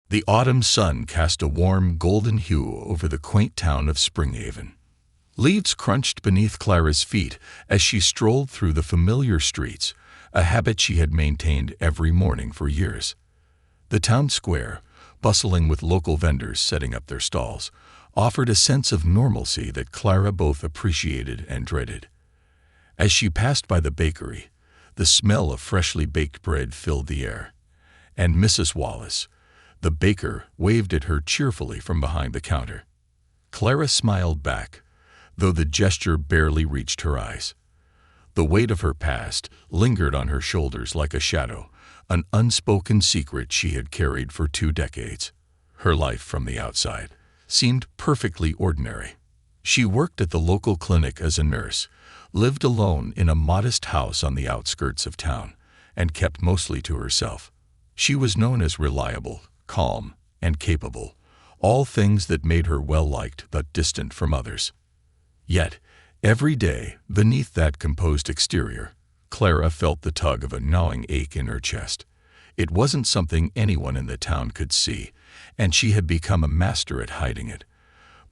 The autumn sun cast a warm, golden hue over the quaint town of Springhaven. Leaves crunched beneath Clara's feet as she strolled through the familiar streets, a habit she had maintained every morning for years. The town square, bustling with local vendors setting up their stalls, offered a sense of normalcy that Clara both appreciated and dreaded. As she passed by the bakery, the smell of freshly baked bread filled the air, and Mrs. Wallace, the baker, waved at her cheerfully from behind the counter. Clara smiled back, though the gesture barely reached her eyes. The weight of her past lingered on her shoulders like a shadow, an unspoken secret she had carried for 2 decades. Her life from the outside seemed perfectly ordinary. She worked at the local clinic as a nurse, lived alone in a modest house on the outskirts of town, and kept mostly to herself. She was known as reliable, calm, and capable, all things that made her well-liked but distant from others. Yet, every day, beneath that composed exterior, Clara felt the tug of a gnawing ache in her chest. It wasn't something anyone in the town could see, and she had become a master at hiding it.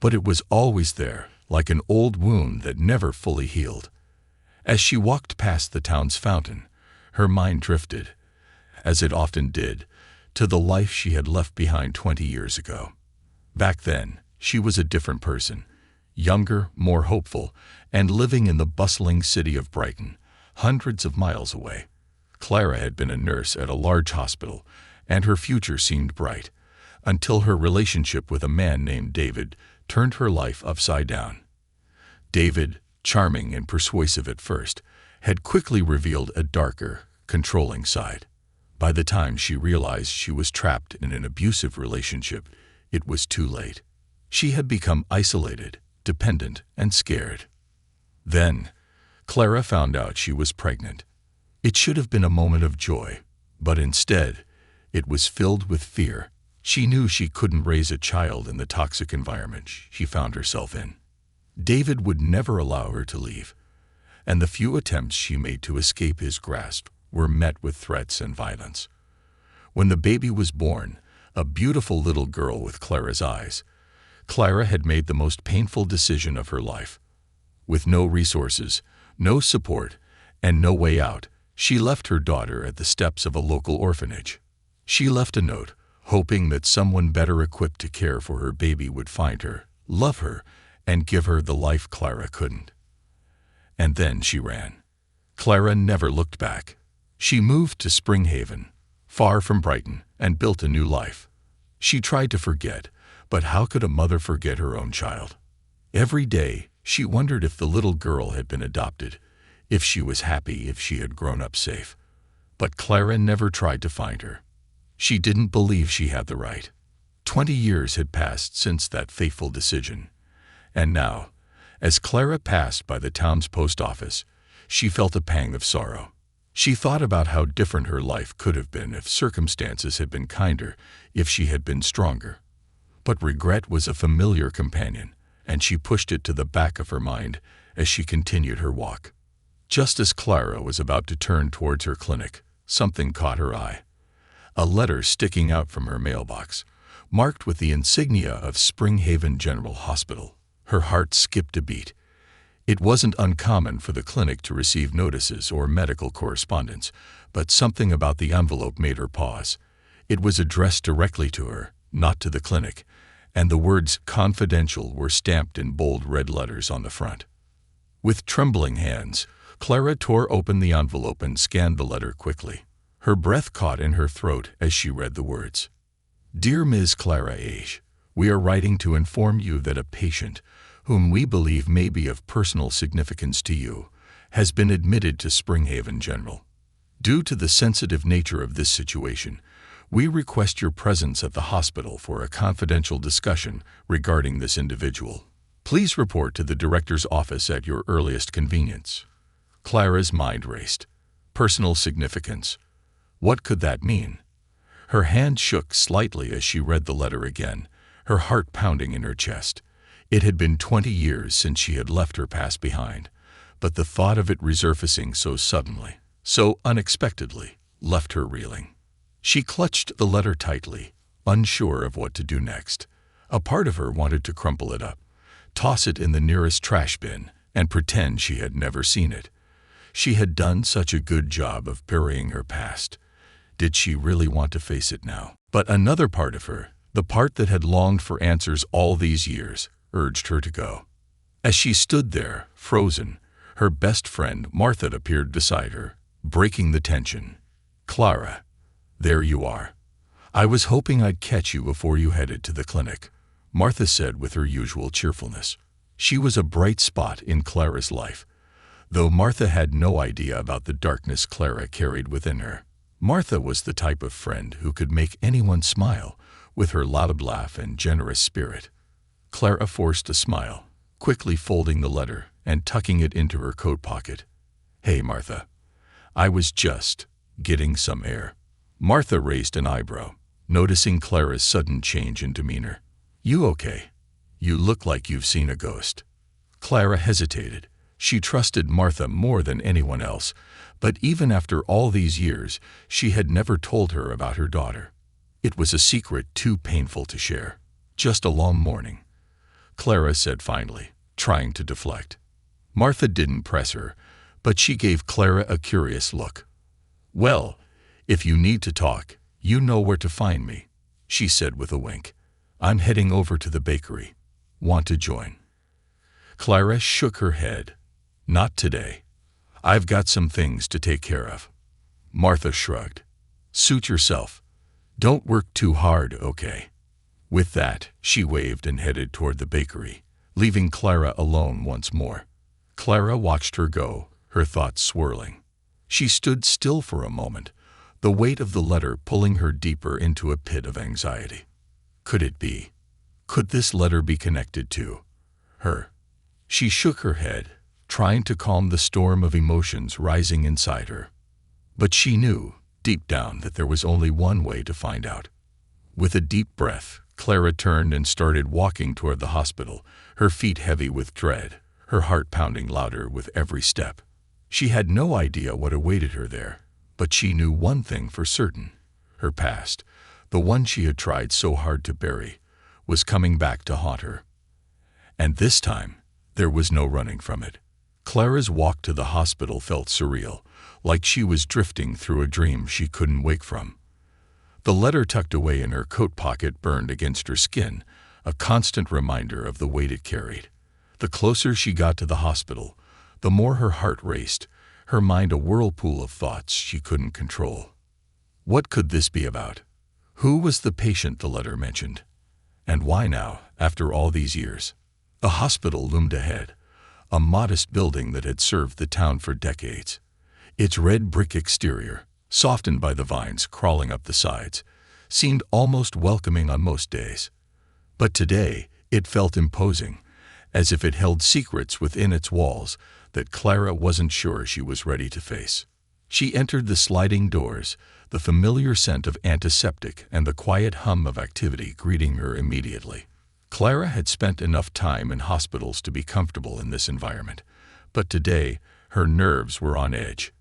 But it was always there, like an old wound that never fully healed. As she walked past the town's fountain, her mind drifted, as it often did, to the life she had left behind 20 years ago. Back then, she was a different person, younger, more hopeful, and living in the bustling city of Brighton, hundreds of miles away. Clara had been a nurse at a large hospital, and her future seemed bright, until her relationship with a man named David turned her life upside down. David, charming and persuasive at first, had quickly revealed a darker, controlling side. By the time she realized she was trapped in an abusive relationship, it was too late. She had become isolated, dependent, and scared. Then, Clara found out she was pregnant. It should have been a moment of joy, but instead, it was filled with fear. She knew she couldn't raise a child in the toxic environment she found herself in. David would never allow her to leave, and the few attempts she made to escape his grasp were met with threats and violence. When the baby was born, a beautiful little girl with Clara's eyes, Clara had made the most painful decision of her life. With no resources, no support, and no way out, she left her daughter at the steps of a local orphanage. She left a note, hoping that someone better equipped to care for her baby would find her, love her, and give her the life Clara couldn't. And then she ran. Clara never looked back. She moved to Springhaven, far from Brighton, and built a new life. She tried to forget, but how could a mother forget her own child? Every day, she wondered if the little girl had been adopted, if she was happy, if she had grown up safe. But Clara never tried to find her. She didn't believe she had the right. 20 years had passed since that fateful decision. And now, as Clara passed by the town's post office, she felt a pang of sorrow. She thought about how different her life could have been if circumstances had been kinder, if she had been stronger. But regret was a familiar companion, and she pushed it to the back of her mind as she continued her walk. Just as Clara was about to turn towards her clinic, something caught her eye. A letter sticking out from her mailbox, marked with the insignia of Springhaven General Hospital. Her heart skipped a beat. It wasn't uncommon for the clinic to receive notices or medical correspondence, but something about the envelope made her pause. It was addressed directly to her, not to the clinic, and the words "confidential" were stamped in bold red letters on the front. With trembling hands, Clara tore open the envelope and scanned the letter quickly. Her breath caught in her throat as she read the words. "Dear Ms. Clara Age, we are writing to inform you that a patient, whom we believe may be of personal significance to you, has been admitted to Springhaven General. Due to the sensitive nature of this situation, we request your presence at the hospital for a confidential discussion regarding this individual. Please report to the director's office at your earliest convenience." Clara's mind raced. Personal significance. What could that mean? Her hand shook slightly as she read the letter again, her heart pounding in her chest. It had been 20 years since she had left her past behind, but the thought of it resurfacing so suddenly, so unexpectedly, left her reeling. She clutched the letter tightly, unsure of what to do next. A part of her wanted to crumple it up, toss it in the nearest trash bin, and pretend she had never seen it. She had done such a good job of burying her past. Did she really want to face it now? But another part of her, the part that had longed for answers all these years, urged her to go. As she stood there, frozen, her best friend Martha appeared beside her, breaking the tension. "Clara, there you are. I was hoping I'd catch you before you headed to the clinic," Martha said with her usual cheerfulness. She was a bright spot in Clara's life, though Martha had no idea about the darkness Clara carried within her. Martha was the type of friend who could make anyone smile with her loud laugh and generous spirit. Clara forced a smile, quickly folding the letter and tucking it into her coat pocket. "Hey, Martha. I was just getting some air." Martha raised an eyebrow, noticing Clara's sudden change in demeanor. "You okay? You look like you've seen a ghost." Clara hesitated. She trusted Martha more than anyone else, but even after all these years, she had never told her about her daughter. It was a secret too painful to share. "Just a long morning," Clara said finally, trying to deflect. Martha didn't press her, but she gave Clara a curious look. "Well, if you need to talk, you know where to find me," she said with a wink. "I'm heading over to the bakery. Want to join?" Clara shook her head. "Not today. I've got some things to take care of." Martha shrugged. "Suit yourself. Don't work too hard, okay?" With that, she waved and headed toward the bakery, leaving Clara alone once more. Clara watched her go, her thoughts swirling. She stood still for a moment, the weight of the letter pulling her deeper into a pit of anxiety. Could it be? Could this letter be connected to her? She shook her head, trying to calm the storm of emotions rising inside her. But she knew, deep down, that there was only one way to find out. With a deep breath, Clara turned and started walking toward the hospital, her feet heavy with dread, her heart pounding louder with every step. She had no idea what awaited her there, but she knew one thing for certain. Her past, the one she had tried so hard to bury, was coming back to haunt her. And this time, there was no running from it. Clara's walk to the hospital felt surreal, like she was drifting through a dream she couldn't wake from. The letter tucked away in her coat pocket burned against her skin, a constant reminder of the weight it carried. The closer she got to the hospital, the more her heart raced, her mind a whirlpool of thoughts she couldn't control. What could this be about? Who was the patient the letter mentioned? And why now, after all these years? A hospital loomed ahead, a modest building that had served the town for decades. Its red brick exterior, softened by the vines crawling up the sides, seemed almost welcoming on most days. But today, it felt imposing, as if it held secrets within its walls that Clara wasn't sure she was ready to face. She entered the sliding doors, the familiar scent of antiseptic and the quiet hum of activity greeting her immediately. Clara had spent enough time in hospitals to be comfortable in this environment, but today her nerves were on edge.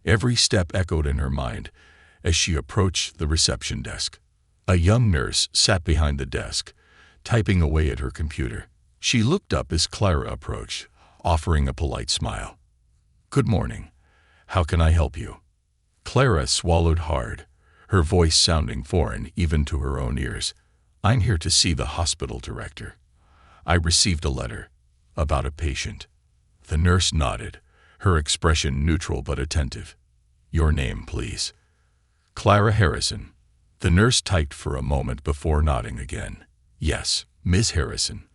Every step echoed in her mind as she approached the reception desk. A young nurse sat behind the desk, typing away at her computer. She looked up as Clara approached, offering a polite smile. "Good morning. How can I help you?" Clara swallowed hard, her voice sounding foreign even to her own ears. "I'm here to see the hospital director. I received a letter about a patient." The nurse nodded, her expression neutral but attentive. "Your name, please." "Clara Harrison." The nurse typed for a moment before nodding again. "Yes, Miss Harrison.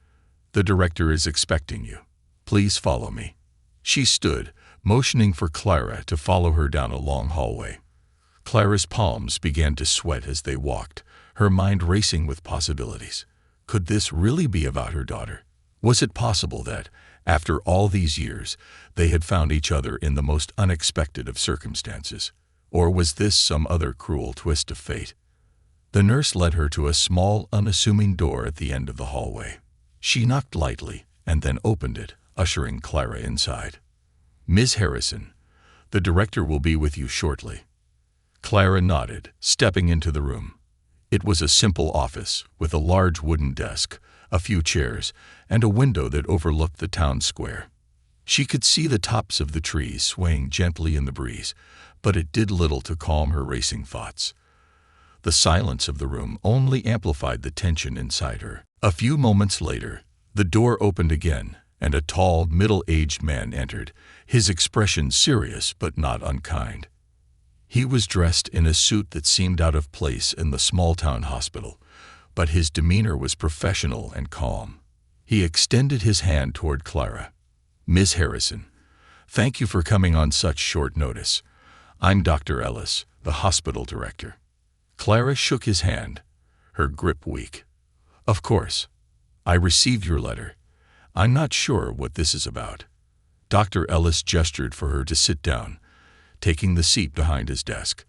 The director is expecting you. Please follow me." She stood, motioning for Clara to follow her down a long hallway. Clara's palms began to sweat as they walked, her mind racing with possibilities. Could this really be about her daughter? Was it possible that, after all these years, they had found each other in the most unexpected of circumstances? Or was this some other cruel twist of fate? The nurse led her to a small, unassuming door at the end of the hallway. She knocked lightly and then opened it, ushering Clara inside. "Ms. Harrison, the director will be with you shortly." Clara nodded, stepping into the room. It was a simple office with a large wooden desk, a few chairs, and a window that overlooked the town square. She could see the tops of the trees swaying gently in the breeze, but it did little to calm her racing thoughts. The silence of the room only amplified the tension inside her. A few moments later, the door opened again, and a tall, middle-aged man entered, his expression serious but not unkind. He was dressed in a suit that seemed out of place in the small-town hospital, but his demeanor was professional and calm. He extended his hand toward Clara. "Miss Harrison, thank you for coming on such short notice. I'm Dr. Ellis, the hospital director." Clara shook his hand, her grip weak. "Of course. I received your letter. I'm not sure what this is about." Dr. Ellis gestured for her to sit down, taking the seat behind his desk.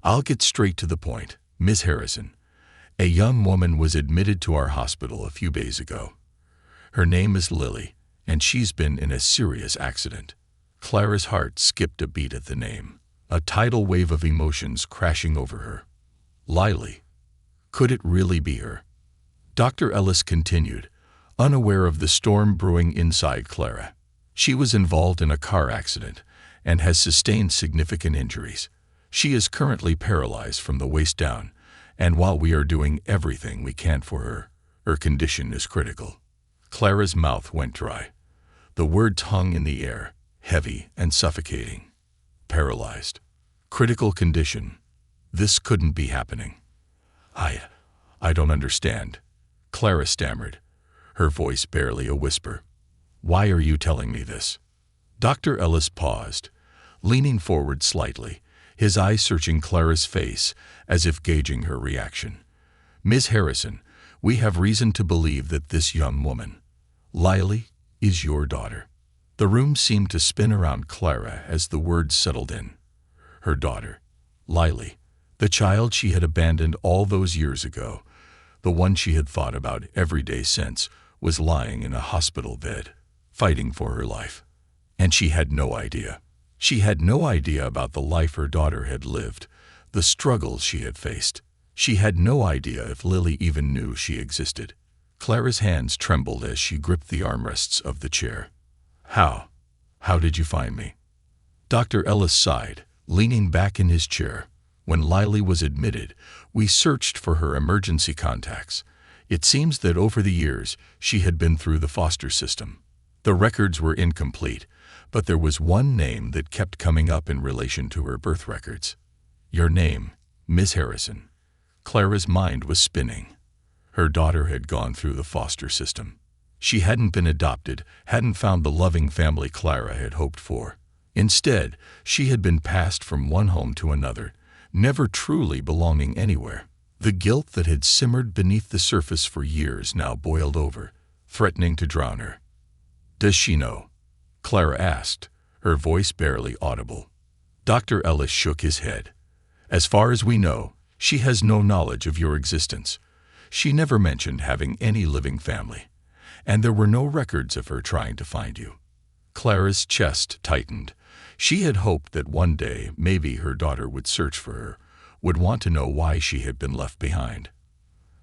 "I'll get straight to the point, Miss Harrison. A young woman was admitted to our hospital a few days ago. Her name is Lily, and she's been in a serious accident." Clara's heart skipped a beat at the name, a tidal wave of emotions crashing over her. Lily. Could it really be her? Dr. Ellis continued, unaware of the storm brewing inside Clara. "She was involved in a car accident and has sustained significant injuries. She is currently paralyzed from the waist down, and while we are doing everything we can for her, her condition is critical." Clara's mouth went dry. The words hung in the air, heavy and suffocating. Paralyzed. Critical condition. This couldn't be happening. I don't understand," Clara stammered, her voice barely a whisper. "Why are you telling me this?" Dr. Ellis paused, leaning forward slightly, his eyes searching Clara's face as if gauging her reaction. "Miss Harrison, we have reason to believe that this young woman, Lily, is your daughter." The room seemed to spin around Clara as the words settled in. Her daughter, Lily, the child she had abandoned all those years ago, the one she had thought about every day since, was lying in a hospital bed, fighting for her life. And she had no idea. She had no idea about the life her daughter had lived, the struggles she had faced. She had no idea if Lily even knew she existed. Clara's hands trembled as she gripped the armrests of the chair. How did you find me?" Dr. Ellis sighed, leaning back in his chair. "When Lily was admitted, we searched for her emergency contacts. It seems that over the years, she had been through the foster system. The records were incomplete, but there was one name that kept coming up in relation to her birth records. Your name, Miss Harrison." Clara's mind was spinning. Her daughter had gone through the foster system. She hadn't been adopted, hadn't found the loving family Clara had hoped for. Instead, she had been passed from one home to another, never truly belonging anywhere. The guilt that had simmered beneath the surface for years now boiled over, threatening to drown her. "Does she know?" Clara asked, her voice barely audible. Dr. Ellis shook his head. "As far as we know, she has no knowledge of your existence. She never mentioned having any living family, and there were no records of her trying to find you." Clara's chest tightened. She had hoped that one day maybe her daughter would search for her, would want to know why she had been left behind.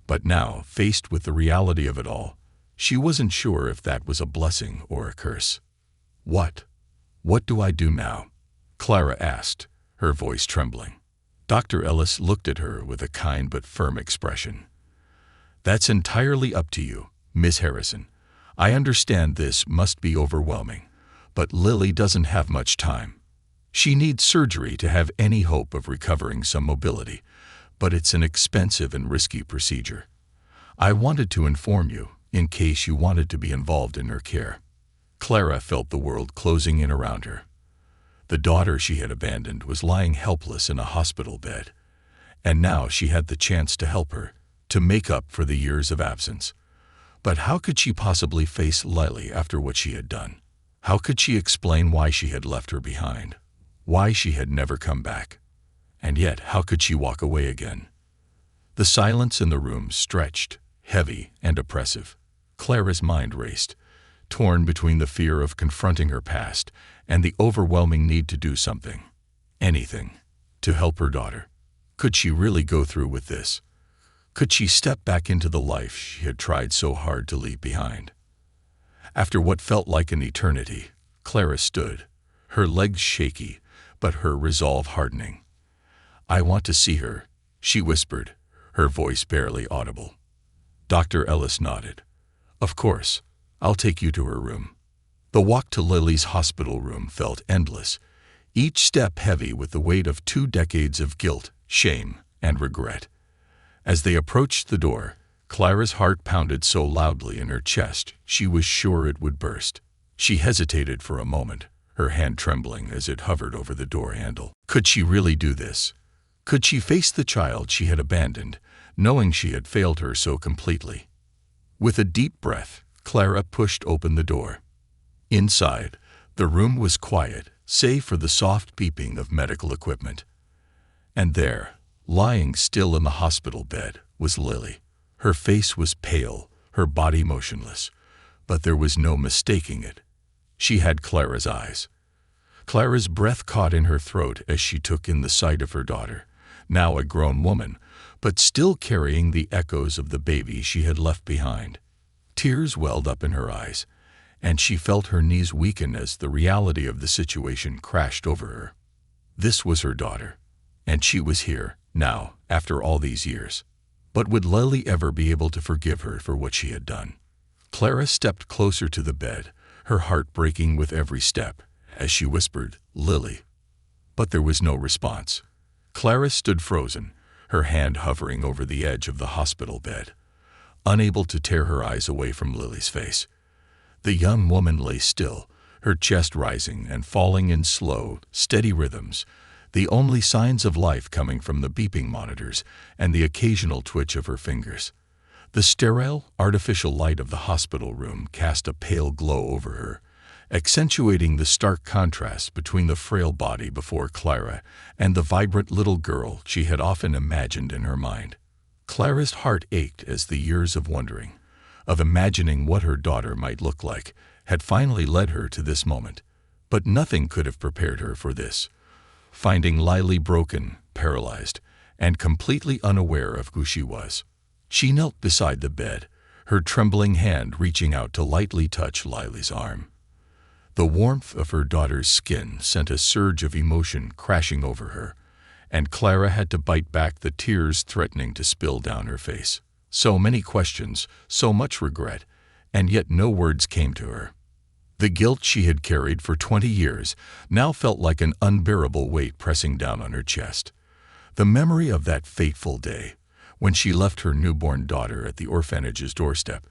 But now, faced with the reality of it all, she wasn't sure if that was a blessing or a curse. What do I do now?" Clara asked, her voice trembling. Dr. Ellis looked at her with a kind but firm expression. "That's entirely up to you, Miss Harrison. I understand this must be overwhelming, but Lily doesn't have much time. She needs surgery to have any hope of recovering some mobility, but it's an expensive and risky procedure. I wanted to inform you, in case you wanted to be involved in her care." Clara felt the world closing in around her. The daughter she had abandoned was lying helpless in a hospital bed, and now she had the chance to help her, to make up for the years of absence. But how could she possibly face Lily after what she had done? How could she explain why she had left her behind? Why she had never come back? And yet, how could she walk away again? The silence in the room stretched, heavy and oppressive. Clara's mind raced, torn between the fear of confronting her past and the overwhelming need to do something, anything, to help her daughter. Could she really go through with this? Could she step back into the life she had tried so hard to leave behind? After what felt like an eternity, Clara stood, her legs shaky, but her resolve hardening. "I want to see her," she whispered, her voice barely audible. Dr. Ellis nodded. "Of course, I'll take you to her room." The walk to Lily's hospital room felt endless, each step heavy with the weight of 2 decades of guilt, shame, and regret. As they approached the door, Clara's heart pounded so loudly in her chest she was sure it would burst. She hesitated for a moment, her hand trembling as it hovered over the door handle. Could she really do this? Could she face the child she had abandoned, knowing she had failed her so completely? With a deep breath, Clara pushed open the door. Inside, the room was quiet, save for the soft beeping of medical equipment. And there, lying still in the hospital bed, was Lily. Her face was pale, her body motionless, but there was no mistaking it. She had Clara's eyes. Clara's breath caught in her throat as she took in the sight of her daughter, now a grown woman, but still carrying the echoes of the baby she had left behind. Tears welled up in her eyes, and she felt her knees weaken as the reality of the situation crashed over her. This was her daughter, and she was here, now, after all these years. But would Lily ever be able to forgive her for what she had done? Clara stepped closer to the bed, her heart breaking with every step, as she whispered, "Lily." But there was no response. Clara stood frozen, her hand hovering over the edge of the hospital bed, unable to tear her eyes away from Lily's face. The young woman lay still, her chest rising and falling in slow, steady rhythms, the only signs of life coming from the beeping monitors and the occasional twitch of her fingers. The sterile, artificial light of the hospital room cast a pale glow over her, accentuating the stark contrast between the frail body before Clara and the vibrant little girl she had often imagined in her mind. Clara's heart ached as the years of wondering, of imagining what her daughter might look like, had finally led her to this moment. But nothing could have prepared her for this. Finding Lily broken, paralyzed, and completely unaware of who she was. She knelt beside the bed, her trembling hand reaching out to lightly touch Lily's arm. The warmth of her daughter's skin sent a surge of emotion crashing over her, and Clara had to bite back the tears threatening to spill down her face. So many questions, so much regret, and yet no words came to her. The guilt she had carried for 20 years now felt like an unbearable weight pressing down on her chest. The memory of that fateful day, when she left her newborn daughter at the orphanage's doorstep,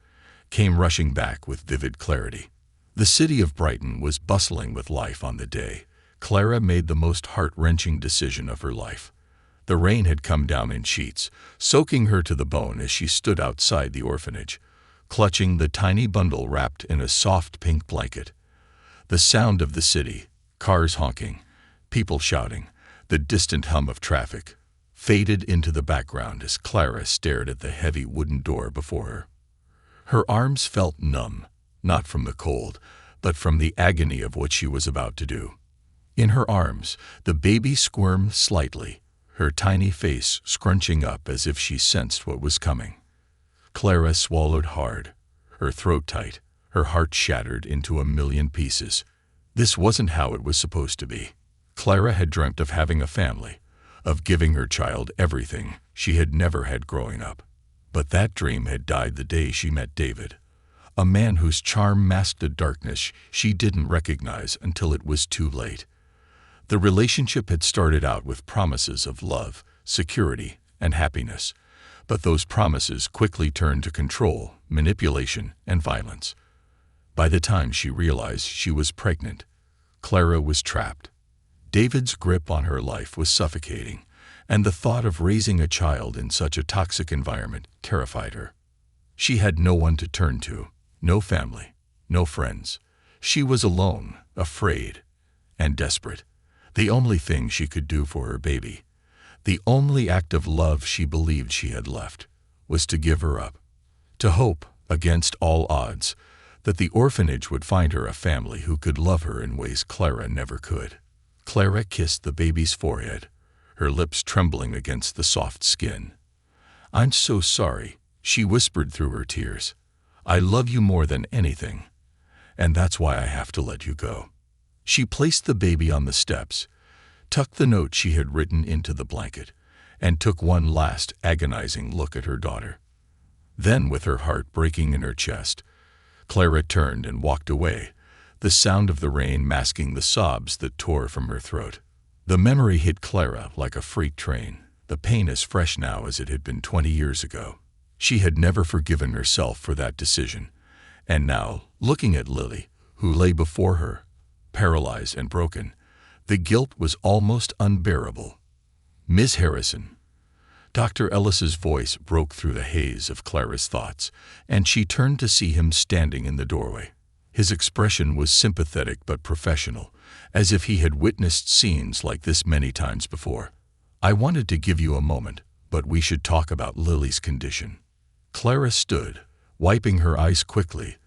came rushing back with vivid clarity. The city of Brighton was bustling with life on the day Clara made the most heart-wrenching decision of her life. The rain had come down in sheets, soaking her to the bone as she stood outside the orphanage, clutching the tiny bundle wrapped in a soft pink blanket. The sound of the city, cars honking, people shouting, the distant hum of traffic, faded into the background as Clara stared at the heavy wooden door before her. Her arms felt numb, not from the cold, but from the agony of what she was about to do. In her arms, the baby squirmed slightly, her tiny face scrunching up as if she sensed what was coming. Clara swallowed hard, her throat tight, her heart shattered into a million pieces. This wasn't how it was supposed to be. Clara had dreamt of having a family, of giving her child everything she had never had growing up. But that dream had died the day she met David, a man whose charm masked a darkness she didn't recognize until it was too late. The relationship had started out with promises of love, security, and happiness, but those promises quickly turned to control, manipulation, and violence. By the time she realized she was pregnant, Clara was trapped. David's grip on her life was suffocating, and the thought of raising a child in such a toxic environment terrified her. She had no one to turn to, no family, no friends. She was alone, afraid, and desperate. The only thing she could do for her baby, the only act of love she believed she had left, was to give her up, to hope, against all odds, that the orphanage would find her a family who could love her in ways Clara never could. Clara kissed the baby's forehead, her lips trembling against the soft skin. "I'm so sorry," she whispered through her tears. "I love you more than anything, and that's why I have to let you go." She placed the baby on the steps, tucked the note she had written into the blanket, and took one last agonizing look at her daughter. Then, with her heart breaking in her chest, Clara turned and walked away, the sound of the rain masking the sobs that tore from her throat. The memory hit Clara like a freight train. The pain as fresh now as it had been 20 years ago. She had never forgiven herself for that decision, and now, looking at Lily, who lay before her, paralyzed and broken, the guilt was almost unbearable. "Miss Harrison." Dr. Ellis's voice broke through the haze of Clara's thoughts, and she turned to see him standing in the doorway. His expression was sympathetic but professional, as if he had witnessed scenes like this many times before. "I wanted to give you a moment, but we should talk about Lily's condition." Clara stood, wiping her eyes quickly,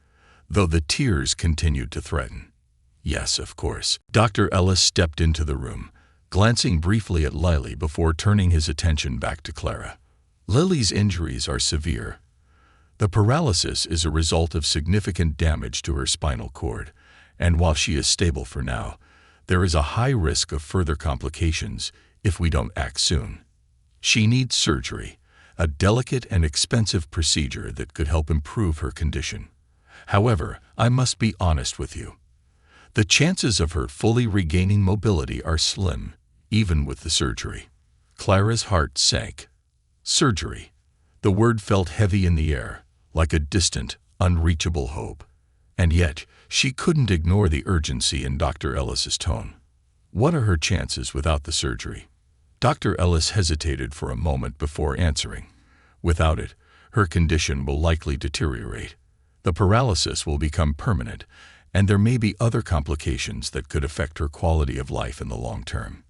though the tears continued to threaten. "Yes, of course." Dr. Ellis stepped into the room, glancing briefly at Lily before turning his attention back to Clara. "Lily's injuries are severe. The paralysis is a result of significant damage to her spinal cord, and while she is stable for now, there is a high risk of further complications if we don't act soon. She needs surgery, a delicate and expensive procedure that could help improve her condition. However, I must be honest with you. The chances of her fully regaining mobility are slim, even with the surgery." Clara's heart sank. Surgery. The word felt heavy in the air, like a distant, unreachable hope. And yet, she couldn't ignore the urgency in Dr. Ellis's tone. "What are her chances without the surgery?" Dr. Ellis hesitated for a moment before answering. "Without it, her condition will likely deteriorate. The paralysis will become permanent, and there may be other complications that could affect her quality of life in the long term."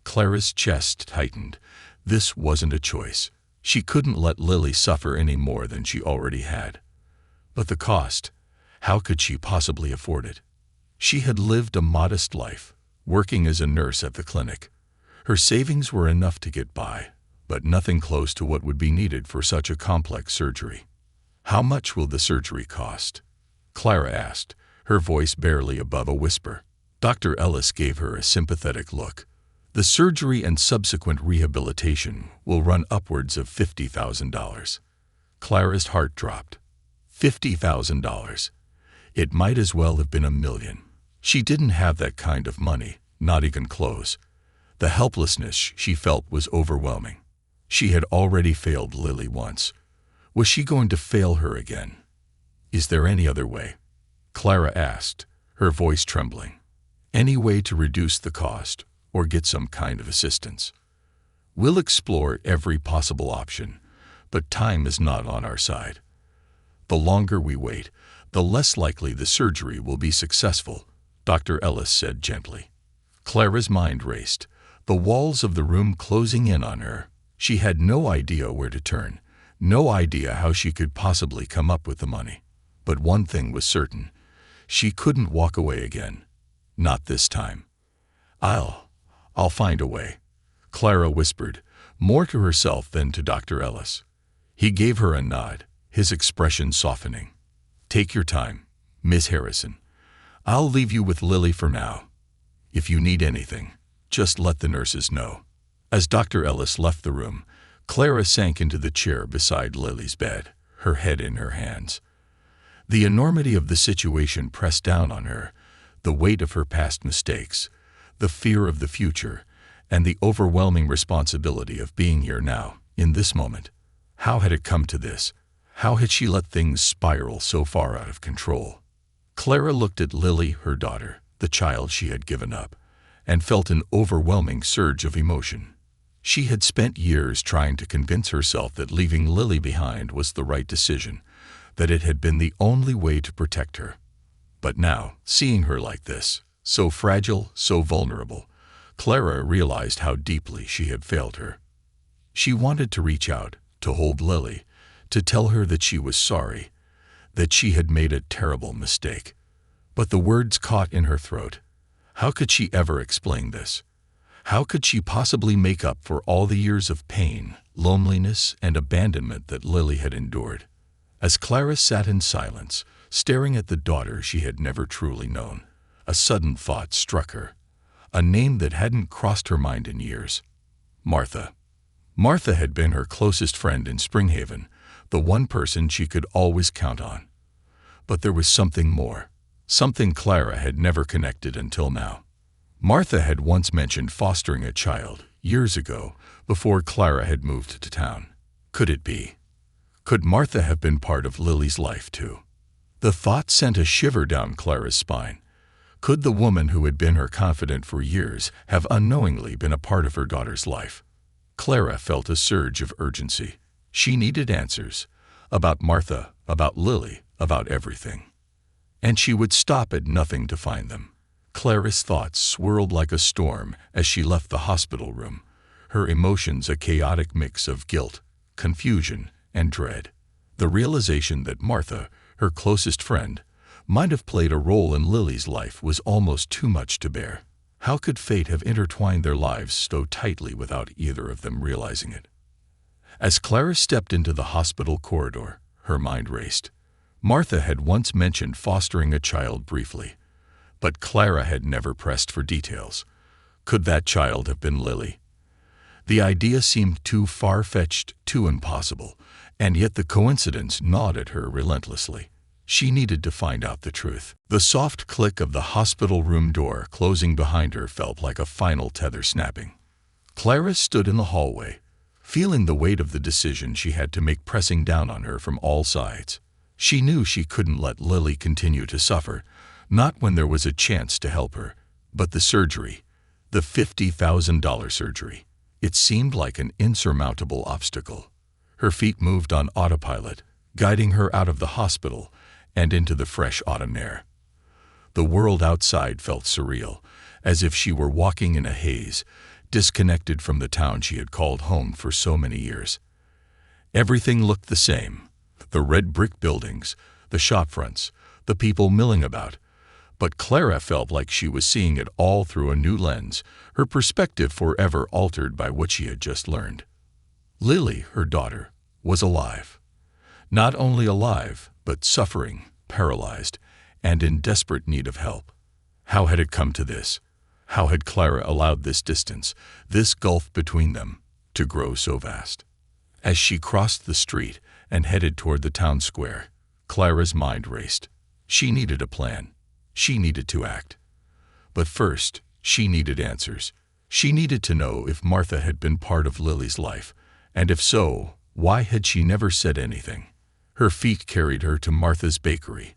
Clara's chest tightened. This wasn't a choice. She couldn't let Lily suffer any more than she already had. But the cost, how could she possibly afford it? She had lived a modest life, working as a nurse at the clinic. Her savings were enough to get by, but nothing close to what would be needed for such a complex surgery. "How much will the surgery cost?" Clara asked, her voice barely above a whisper. Dr. Ellis gave her a sympathetic look. "The surgery and subsequent rehabilitation will run upwards of $50,000. Clara's heart dropped. $50,000. It might as well have been $1 million. She didn't have that kind of money, not even close. The helplessness she felt was overwhelming. She had already failed Lily once. Was she going to fail her again? "Is there any other way?" Clara asked, her voice trembling. "Any way to reduce the cost or get some kind of assistance? We'll explore every possible option, but time is not on our side. The longer we wait, the less likely the surgery will be successful," Dr. Ellis said gently. Clara's mind raced, the walls of the room closing in on her. She had no idea where to turn, no idea how she could possibly come up with the money. But one thing was certain. She couldn't walk away again. Not this time. I'll find a way," Clara whispered, more to herself than to Dr. Ellis. He gave her a nod, his expression softening. "Take your time, Miss Harrison. I'll leave you with Lily for now. If you need anything, just let the nurses know." As Dr. Ellis left the room, Clara sank into the chair beside Lily's bed, her head in her hands. The enormity of the situation pressed down on her, the weight of her past mistakes, the fear of the future, and the overwhelming responsibility of being here now, in this moment. How had it come to this? How had she let things spiral so far out of control? Clara looked at Lily, her daughter, the child she had given up, and felt an overwhelming surge of emotion. She had spent years trying to convince herself that leaving Lily behind was the right decision, that it had been the only way to protect her. But now, seeing her like this, so fragile, so vulnerable, Clara realized how deeply she had failed her. She wanted to reach out, to hold Lily, to tell her that she was sorry, that she had made a terrible mistake. But the words caught in her throat. How could she ever explain this? How could she possibly make up for all the years of pain, loneliness, and abandonment that Lily had endured? As Clara sat in silence, staring at the daughter she had never truly known, a sudden thought struck her, a name that hadn't crossed her mind in years. Martha. Martha had been her closest friend in Springhaven, the one person she could always count on. But there was something more, something Clara had never connected until now. Martha had once mentioned fostering a child, years ago, before Clara had moved to town. Could it be? Could Martha have been part of Lily's life too? The thought sent a shiver down Clara's spine. Could the woman who had been her confidant for years have unknowingly been a part of her daughter's life? Clara felt a surge of urgency. She needed answers. About Martha, about Lily, about everything. And she would stop at nothing to find them. Clara's thoughts swirled like a storm as she left the hospital room, her emotions a chaotic mix of guilt, confusion, and dread. The realization that Martha, her closest friend, might have played a role in Lily's life was almost too much to bear. How could fate have intertwined their lives so tightly without either of them realizing it? As Clara stepped into the hospital corridor, her mind raced. Martha had once mentioned fostering a child briefly, but Clara had never pressed for details. Could that child have been Lily? The idea seemed too far-fetched, too impossible, and yet the coincidence gnawed at her relentlessly. She needed to find out the truth. The soft click of the hospital room door closing behind her felt like a final tether snapping. Clara stood in the hallway, feeling the weight of the decision she had to make pressing down on her from all sides. She knew she couldn't let Lily continue to suffer, not when there was a chance to help her. But the surgery, the $50,000 surgery, it seemed like an insurmountable obstacle. Her feet moved on autopilot, guiding her out of the hospital and into the fresh autumn air. The world outside felt surreal, as if she were walking in a haze, disconnected from the town she had called home for so many years. Everything looked the same: the red brick buildings, the shop fronts, the people milling about. But Clara felt like she was seeing it all through a new lens, her perspective forever altered by what she had just learned. Lily, her daughter, was alive. Not only alive, but suffering, paralyzed, and in desperate need of help. How had it come to this? How had Clara allowed this distance, this gulf between them, to grow so vast? As she crossed the street and headed toward the town square, Clara's mind raced. She needed a plan. She needed to act. But first, she needed answers. She needed to know if Martha had been part of Lily's life, and if so, why had she never said anything? Her feet carried her to Martha's bakery,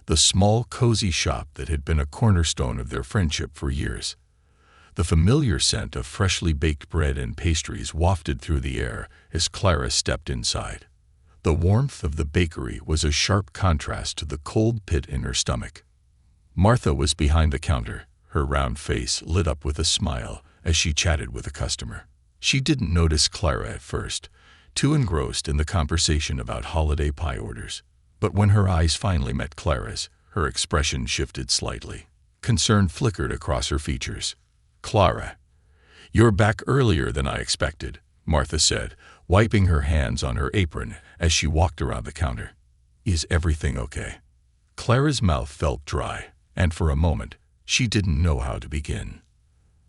the small, cozy shop that had been a cornerstone of their friendship for years. The familiar scent of freshly baked bread and pastries wafted through the air as Clara stepped inside. The warmth of the bakery was a sharp contrast to the cold pit in her stomach. Martha was behind the counter, her round face lit up with a smile as she chatted with a customer. She didn't notice Clara at first, too engrossed in the conversation about holiday pie orders. But when her eyes finally met Clara's, her expression shifted slightly. Concern flickered across her features. "Clara, you're back earlier than I expected," Martha said, wiping her hands on her apron as she walked around the counter. "Is everything okay?" Clara's mouth felt dry, and for a moment, she didn't know how to begin.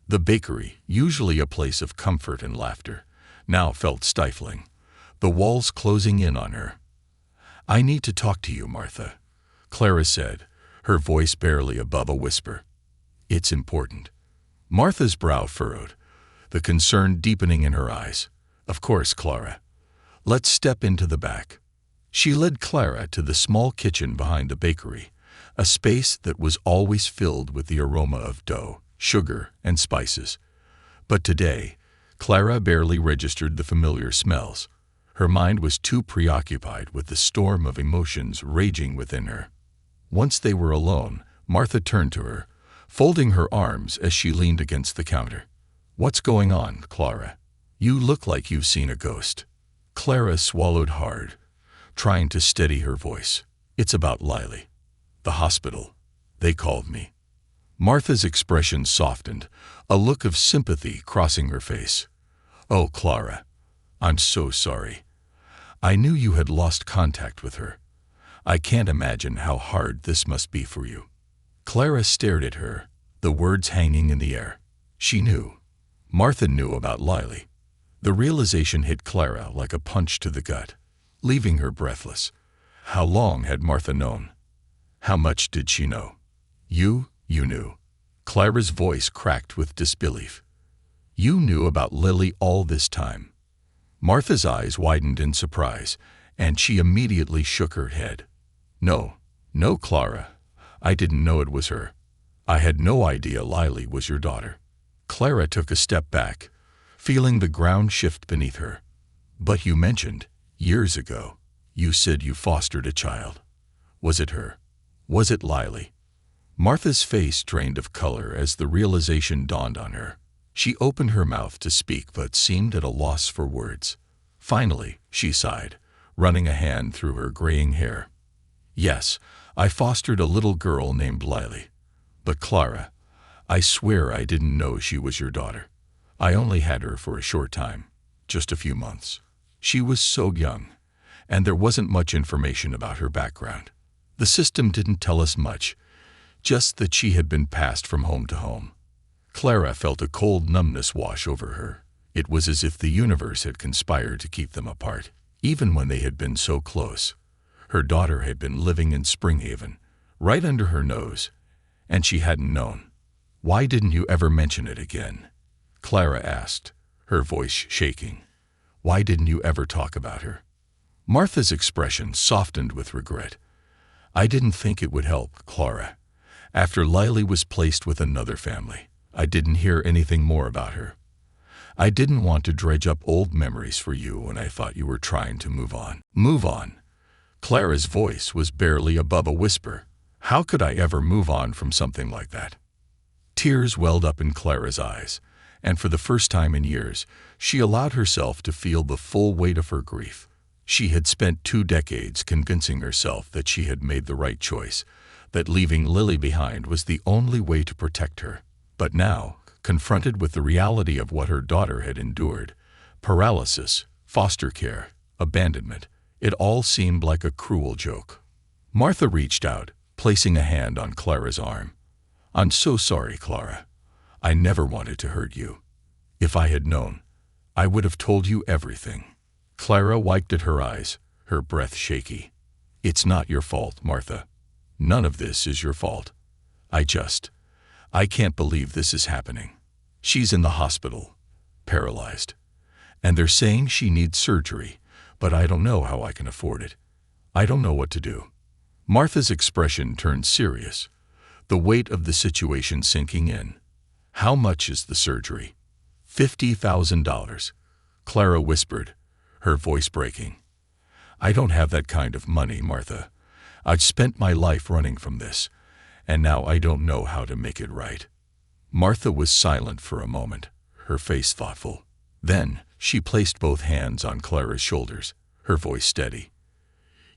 The bakery, usually a place of comfort and laughter, now felt stifling, the walls closing in on her. "I need to talk to you, Martha," Clara said, her voice barely above a whisper. "It's important." Martha's brow furrowed, the concern deepening in her eyes. "Of course, Clara. Let's step into the back." She led Clara to the small kitchen behind the bakery, a space that was always filled with the aroma of dough, sugar, and spices. But today, Clara barely registered the familiar smells. Her mind was too preoccupied with the storm of emotions raging within her. Once they were alone, Martha turned to her, folding her arms as she leaned against the counter. "What's going on, Clara? You look like you've seen a ghost." Clara swallowed hard, trying to steady her voice. "It's about Lily. The hospital. They called me." Martha's expression softened, a look of sympathy crossing her face. "Oh, Clara, I'm so sorry. I knew you had lost contact with her. I can't imagine how hard this must be for you." Clara stared at her, the words hanging in the air. She knew. Martha knew about Lily. The realization hit Clara like a punch to the gut, leaving her breathless. How long had Martha known? How much did she know? You knew. Clara's voice cracked with disbelief. You knew about Lily all this time. Martha's eyes widened in surprise, and she immediately shook her head. No, Clara. I didn't know it was her. I had no idea Lily was your daughter. Clara took a step back, feeling the ground shift beneath her. But you mentioned, years ago, you said you fostered a child. Was it her? Was it Lily? Martha's face drained of color as the realization dawned on her. She opened her mouth to speak but seemed at a loss for words. Finally, she sighed, running a hand through her graying hair. Yes, I fostered a little girl named Lily. But Clara, I swear I didn't know she was your daughter. I only had her for a short time, just a few months. She was so young, and there wasn't much information about her background. The system didn't tell us much, just that she had been passed from home to home. Clara felt a cold numbness wash over her. It was as if the universe had conspired to keep them apart, even when they had been so close. Her daughter had been living in Springhaven, right under her nose, and she hadn't known. Why didn't you ever mention it again? Clara asked, her voice shaking. Why didn't you ever talk about her? Martha's expression softened with regret. I didn't think it would help, Clara. After Lily was placed with another family, I didn't hear anything more about her. I didn't want to dredge up old memories for you when I thought you were trying to move on. Move on? Clara's voice was barely above a whisper. How could I ever move on from something like that? Tears welled up in Clara's eyes, and for the first time in years, she allowed herself to feel the full weight of her grief. She had spent 2 decades convincing herself that she had made the right choice, that leaving Lily behind was the only way to protect her. But now, confronted with the reality of what her daughter had endured, paralysis, foster care, abandonment, it all seemed like a cruel joke. Martha reached out, placing a hand on Clara's arm. I'm so sorry, Clara. I never wanted to hurt you. If I had known, I would have told you everything. Clara wiped at her eyes, her breath shaky. It's not your fault, Martha. None of this is your fault. I can't believe this is happening. She's in the hospital, paralyzed. And they're saying she needs surgery, but I don't know how I can afford it. I don't know what to do. Martha's expression turned serious, the weight of the situation sinking in. How much is the surgery? $50,000, Clara whispered, her voice breaking. I don't have that kind of money, Martha. I've spent my life running from this, and now I don't know how to make it right. Martha was silent for a moment, her face thoughtful. Then she placed both hands on Clara's shoulders, her voice steady.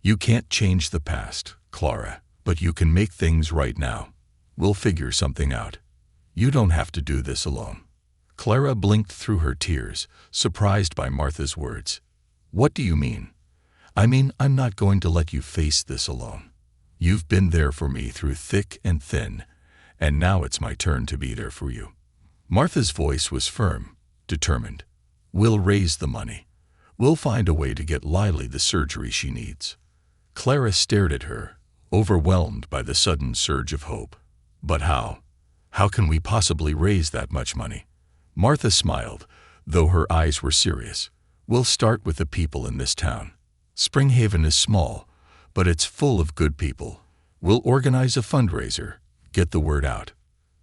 You can't change the past, Clara, but you can make things right now. We'll figure something out. You don't have to do this alone. Clara blinked through her tears, surprised by Martha's words. What do you mean? I mean, I'm not going to let you face this alone. You've been there for me through thick and thin, and now it's my turn to be there for you. Martha's voice was firm, determined. We'll raise the money. We'll find a way to get Lily the surgery she needs. Clara stared at her, overwhelmed by the sudden surge of hope. But how? How can we possibly raise that much money? Martha smiled, though her eyes were serious. We'll start with the people in this town. Springhaven is small, but it's full of good people. We'll organize a fundraiser, get the word out.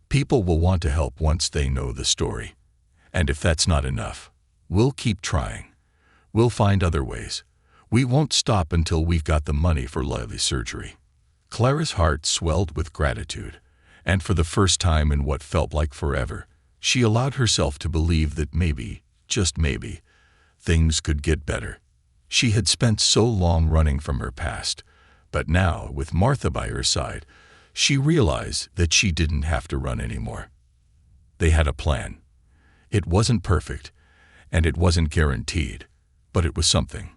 People will want to help once they know the story. And if that's not enough, we'll keep trying. We'll find other ways. We won't stop until we've got the money for Lily's surgery. Clara's heart swelled with gratitude, and for the first time in what felt like forever, she allowed herself to believe that maybe, just maybe, things could get better. She had spent so long running from her past, but now, with Martha by her side, She realized that she didn't have to run anymore. They had a plan. It wasn't perfect, and it wasn't guaranteed, but it was something.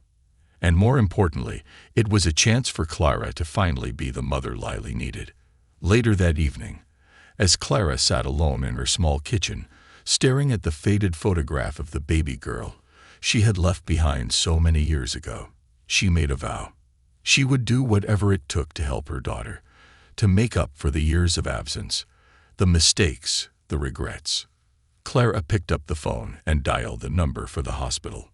And more importantly, it was a chance for Clara to finally be the mother Lily needed. Later that evening, as Clara sat alone in her small kitchen, staring at the faded photograph of the baby girl she had left behind so many years ago, she made a vow. She would do whatever it took to help her daughter, to make up for the years of absence, the mistakes, the regrets. Clara picked up the phone and dialed the number for the hospital.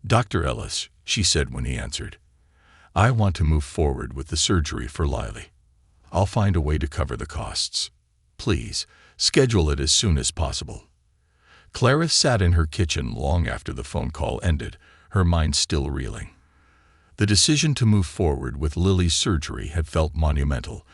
"Dr. Ellis," she said when he answered, "I want to move forward with the surgery for Lily. I'll find a way to cover the costs. Please, schedule it as soon as possible." Clara sat in her kitchen long after the phone call ended, her mind still reeling. The decision to move forward with Lily's surgery had felt monumental,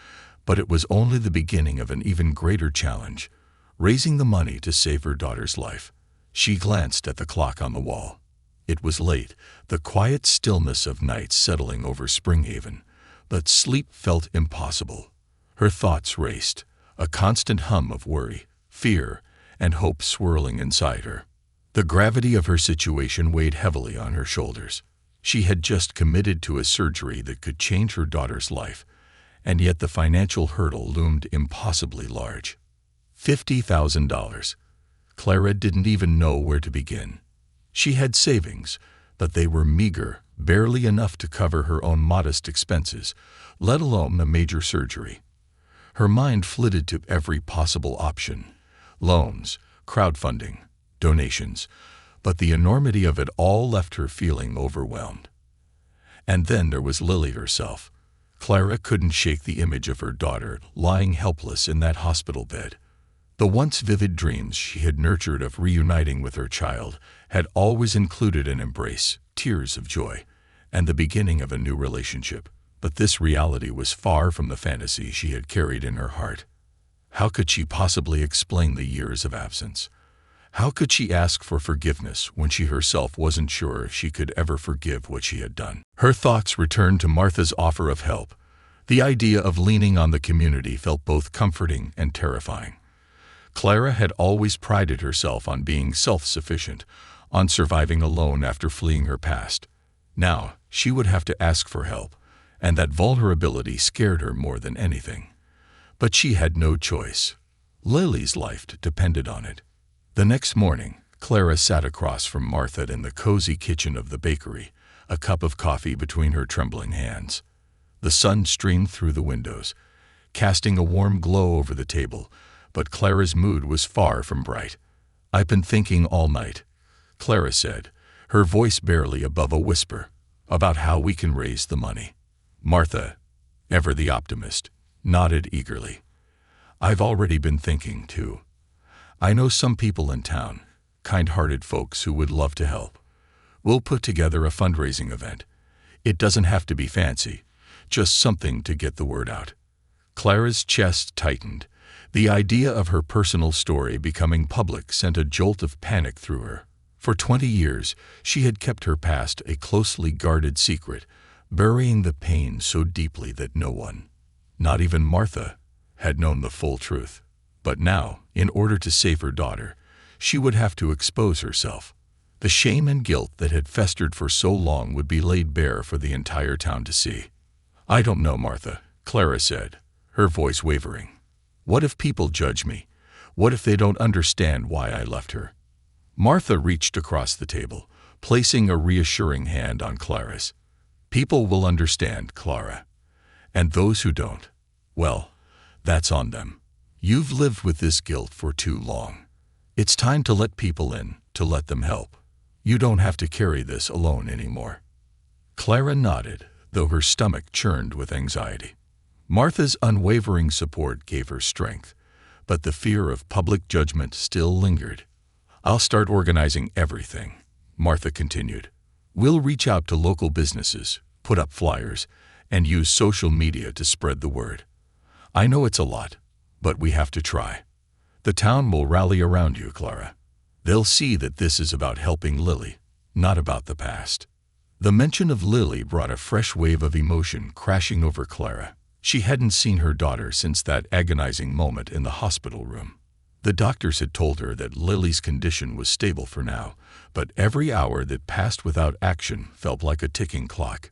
but it was only the beginning of an even greater challenge, raising the money to save her daughter's life. She glanced at the clock on the wall. It was late, the quiet stillness of night settling over Springhaven, but sleep felt impossible. Her thoughts raced, a constant hum of worry, fear, and hope swirling inside her. The gravity of her situation weighed heavily on her shoulders. She had just committed to a surgery that could change her daughter's life, and yet the financial hurdle loomed impossibly large. $50,000. Clara didn't even know where to begin. She had savings, but they were meager, barely enough to cover her own modest expenses, let alone a major surgery. Her mind flitted to every possible option: loans, crowdfunding, donations, but the enormity of it all left her feeling overwhelmed. And then there was Lily herself. Clara couldn't shake the image of her daughter lying helpless in that hospital bed. The once vivid dreams she had nurtured of reuniting with her child had always included an embrace, tears of joy, and the beginning of a new relationship. But this reality was far from the fantasy she had carried in her heart. How could she possibly explain the years of absence? How could she ask for forgiveness when she herself wasn't sure if she could ever forgive what she had done? Her thoughts returned to Martha's offer of help. The idea of leaning on the community felt both comforting and terrifying. Clara had always prided herself on being self-sufficient, on surviving alone after fleeing her past. Now, she would have to ask for help, and that vulnerability scared her more than anything. But she had no choice. Lily's life depended on it. The next morning, Clara sat across from Martha in the cozy kitchen of the bakery, a cup of coffee between her trembling hands. The sun streamed through the windows, casting a warm glow over the table, but Clara's mood was far from bright. "I've been thinking all night," Clara said, her voice barely above a whisper, "about how we can raise the money." Martha, ever the optimist, nodded eagerly. "I've already been thinking, too. I know some people in town, kind-hearted folks who would love to help. We'll put together a fundraising event. It doesn't have to be fancy, just something to get the word out." Clara's chest tightened. The idea of her personal story becoming public sent a jolt of panic through her. For 20 years, she had kept her past a closely guarded secret, burying the pain so deeply that no one, not even Martha, had known the full truth. But now, in order to save her daughter, she would have to expose herself. The shame and guilt that had festered for so long would be laid bare for the entire town to see. "I don't know, Martha," Clara said, her voice wavering. "What if people judge me? What if they don't understand why I left her?" Martha reached across the table, placing a reassuring hand on Clara's. "People will understand, Clara. And those who don't, well, that's on them. You've lived with this guilt for too long. It's time to let people in, to let them help. You don't have to carry this alone anymore." Clara nodded, though her stomach churned with anxiety. Martha's unwavering support gave her strength, but the fear of public judgment still lingered. "I'll start organizing everything," Martha continued. "We'll reach out to local businesses, put up flyers, and use social media to spread the word. I know it's a lot, but we have to try. The town will rally around you, Clara. They'll see that this is about helping Lily, not about the past." The mention of Lily brought a fresh wave of emotion crashing over Clara. She hadn't seen her daughter since that agonizing moment in the hospital room. The doctors had told her that Lily's condition was stable for now, but every hour that passed without action felt like a ticking clock.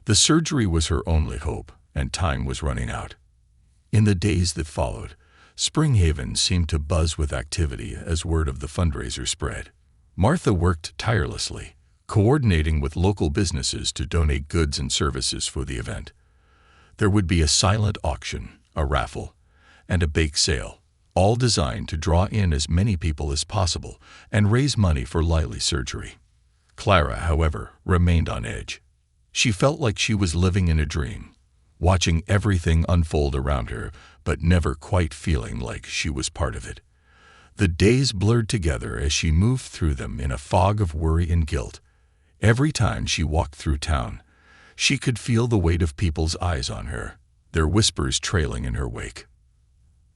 The surgery was her only hope, and time was running out. In the days that followed, Springhaven seemed to buzz with activity as word of the fundraiser spread. Martha worked tirelessly, coordinating with local businesses to donate goods and services for the event. There would be a silent auction, a raffle, and a bake sale, all designed to draw in as many people as possible and raise money for Lily's surgery. Clara, however, remained on edge. She felt like she was living in a dream, watching everything unfold around her, but never quite feeling like she was part of it. The days blurred together as she moved through them in a fog of worry and guilt. Every time she walked through town, she could feel the weight of people's eyes on her, their whispers trailing in her wake.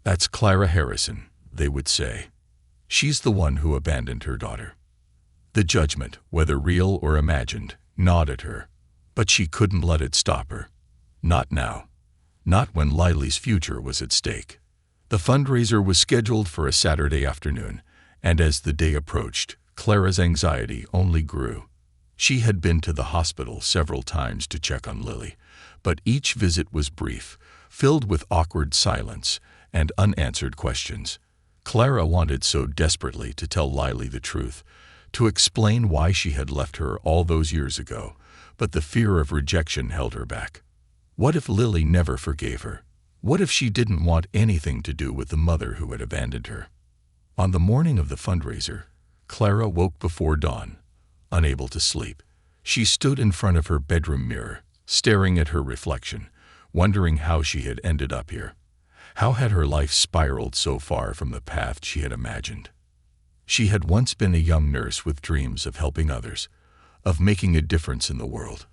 "That's Clara Harrison," they would say. "She's the one who abandoned her daughter." The judgment, whether real or imagined, gnawed at her, but she couldn't let it stop her. Not now. Not when Lily's future was at stake. The fundraiser was scheduled for a Saturday afternoon, and as the day approached, Clara's anxiety only grew. She had been to the hospital several times to check on Lily, but each visit was brief, filled with awkward silence and unanswered questions. Clara wanted so desperately to tell Lily the truth, to explain why she had left her all those years ago, but the fear of rejection held her back. What if Lily never forgave her? What if she didn't want anything to do with the mother who had abandoned her? On the morning of the fundraiser, Clara woke before dawn, unable to sleep. She stood in front of her bedroom mirror, staring at her reflection, wondering how she had ended up here. How had her life spiraled so far from the path she had imagined? She had once been a young nurse with dreams of helping others, of making a difference in the world.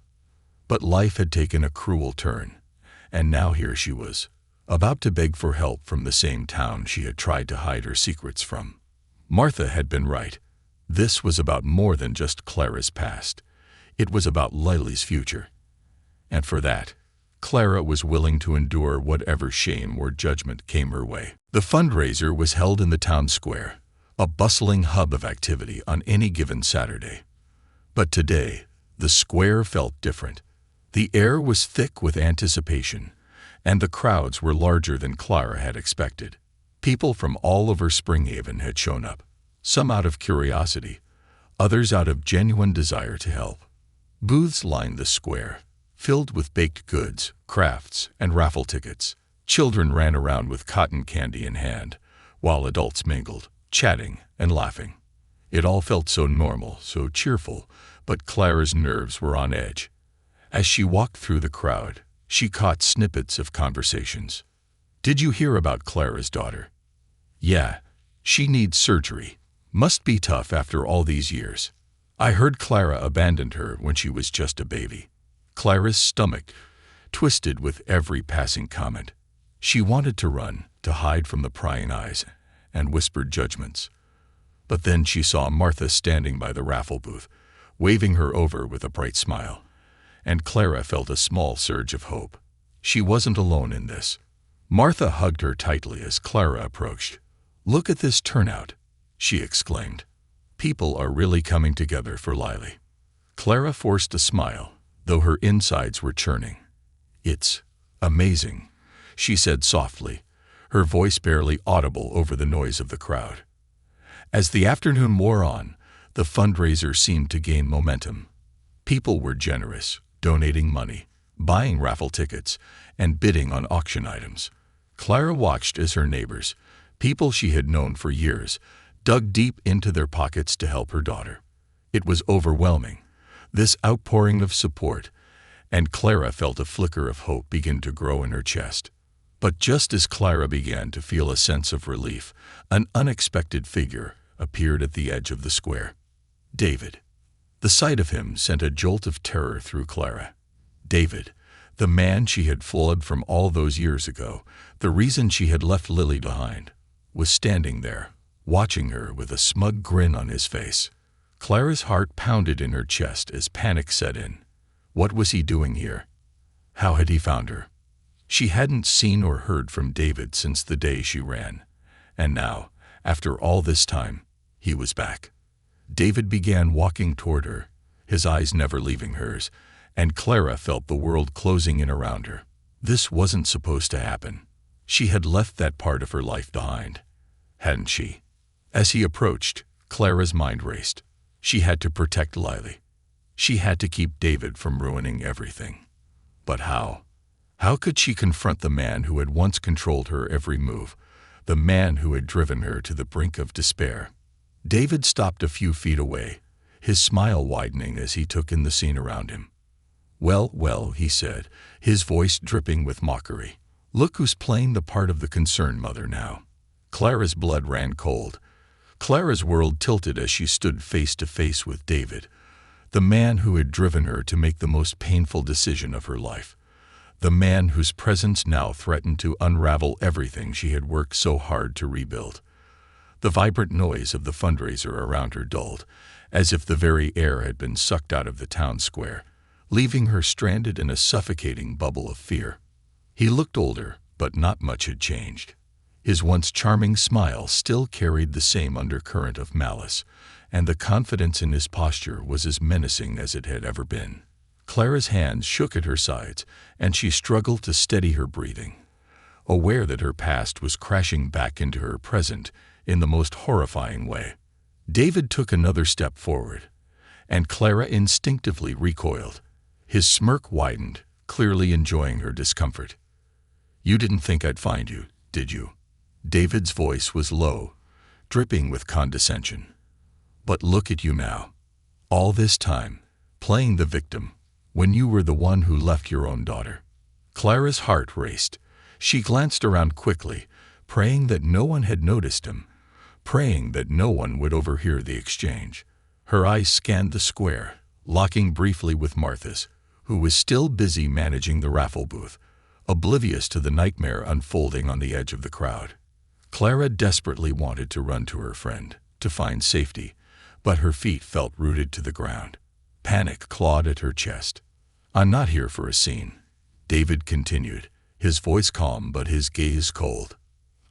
But life had taken a cruel turn, and now here she was, about to beg for help from the same town she had tried to hide her secrets from. Martha had been right. This was about more than just Clara's past. It was about Lily's future. And for that, Clara was willing to endure whatever shame or judgment came her way. The fundraiser was held in the town square, a bustling hub of activity on any given Saturday. But today, the square felt different. The air was thick with anticipation, and the crowds were larger than Clara had expected. People from all over Springhaven had shown up, some out of curiosity, others out of genuine desire to help. Booths lined the square, filled with baked goods, crafts, and raffle tickets. Children ran around with cotton candy in hand, while adults mingled, chatting and laughing. It all felt so normal, so cheerful, but Clara's nerves were on edge. As she walked through the crowd, she caught snippets of conversations. "Did you hear about Clara's daughter?" "Yeah, she needs surgery. Must be tough after all these years. I heard Clara abandoned her when she was just a baby." Clara's stomach twisted with every passing comment. She wanted to run, to hide from the prying eyes and whispered judgments. But then she saw Martha standing by the raffle booth, waving her over with a bright smile, and Clara felt a small surge of hope. She wasn't alone in this. Martha hugged her tightly as Clara approached. "Look at this turnout," she exclaimed. "People are really coming together for Lily." Clara forced a smile, though her insides were churning. "It's amazing," she said softly, her voice barely audible over the noise of the crowd. As the afternoon wore on, the fundraiser seemed to gain momentum. People were generous, donating money, buying raffle tickets, and bidding on auction items. Clara watched as her neighbors, people she had known for years, dug deep into their pockets to help her daughter. It was overwhelming, this outpouring of support, and Clara felt a flicker of hope begin to grow in her chest. But just as Clara began to feel a sense of relief, an unexpected figure appeared at the edge of the square. David. The sight of him sent a jolt of terror through Clara. David, the man she had fled from all those years ago, the reason she had left Lily behind, was standing there, watching her with a smug grin on his face. Clara's heart pounded in her chest as panic set in. What was he doing here? How had he found her? She hadn't seen or heard from David since the day she ran. And now, after all this time, he was back. David began walking toward her, his eyes never leaving hers, and Clara felt the world closing in around her. This wasn't supposed to happen. She had left that part of her life behind, hadn't she? As he approached, Clara's mind raced. She had to protect Lily. She had to keep David from ruining everything. But how? How could she confront the man who had once controlled her every move, the man who had driven her to the brink of despair? David stopped a few feet away, his smile widening as he took in the scene around him. "Well, well," he said, his voice dripping with mockery. "Look who's playing the part of the concerned mother now." Clara's blood ran cold. Clara's world tilted as she stood face to face with David, the man who had driven her to make the most painful decision of her life, the man whose presence now threatened to unravel everything she had worked so hard to rebuild. The vibrant noise of the fundraiser around her dulled, as if the very air had been sucked out of the town square, leaving her stranded in a suffocating bubble of fear. He looked older, but not much had changed. His once charming smile still carried the same undercurrent of malice, and the confidence in his posture was as menacing as it had ever been. Clara's hands shook at her sides, and she struggled to steady her breathing, aware that her past was crashing back into her present in the most horrifying way. David took another step forward, and Clara instinctively recoiled. His smirk widened, clearly enjoying her discomfort. "You didn't think I'd find you, did you?" David's voice was low, dripping with condescension. "But look at you now. All this time, playing the victim, when you were the one who left your own daughter." Clara's heart raced. She glanced around quickly, praying that no one had noticed him, praying that no one would overhear the exchange. Her eyes scanned the square, locking briefly with Martha's, who was still busy managing the raffle booth, oblivious to the nightmare unfolding on the edge of the crowd. Clara desperately wanted to run to her friend, to find safety, but her feet felt rooted to the ground. Panic clawed at her chest. "I'm not here for a scene," David continued, his voice calm but his gaze cold.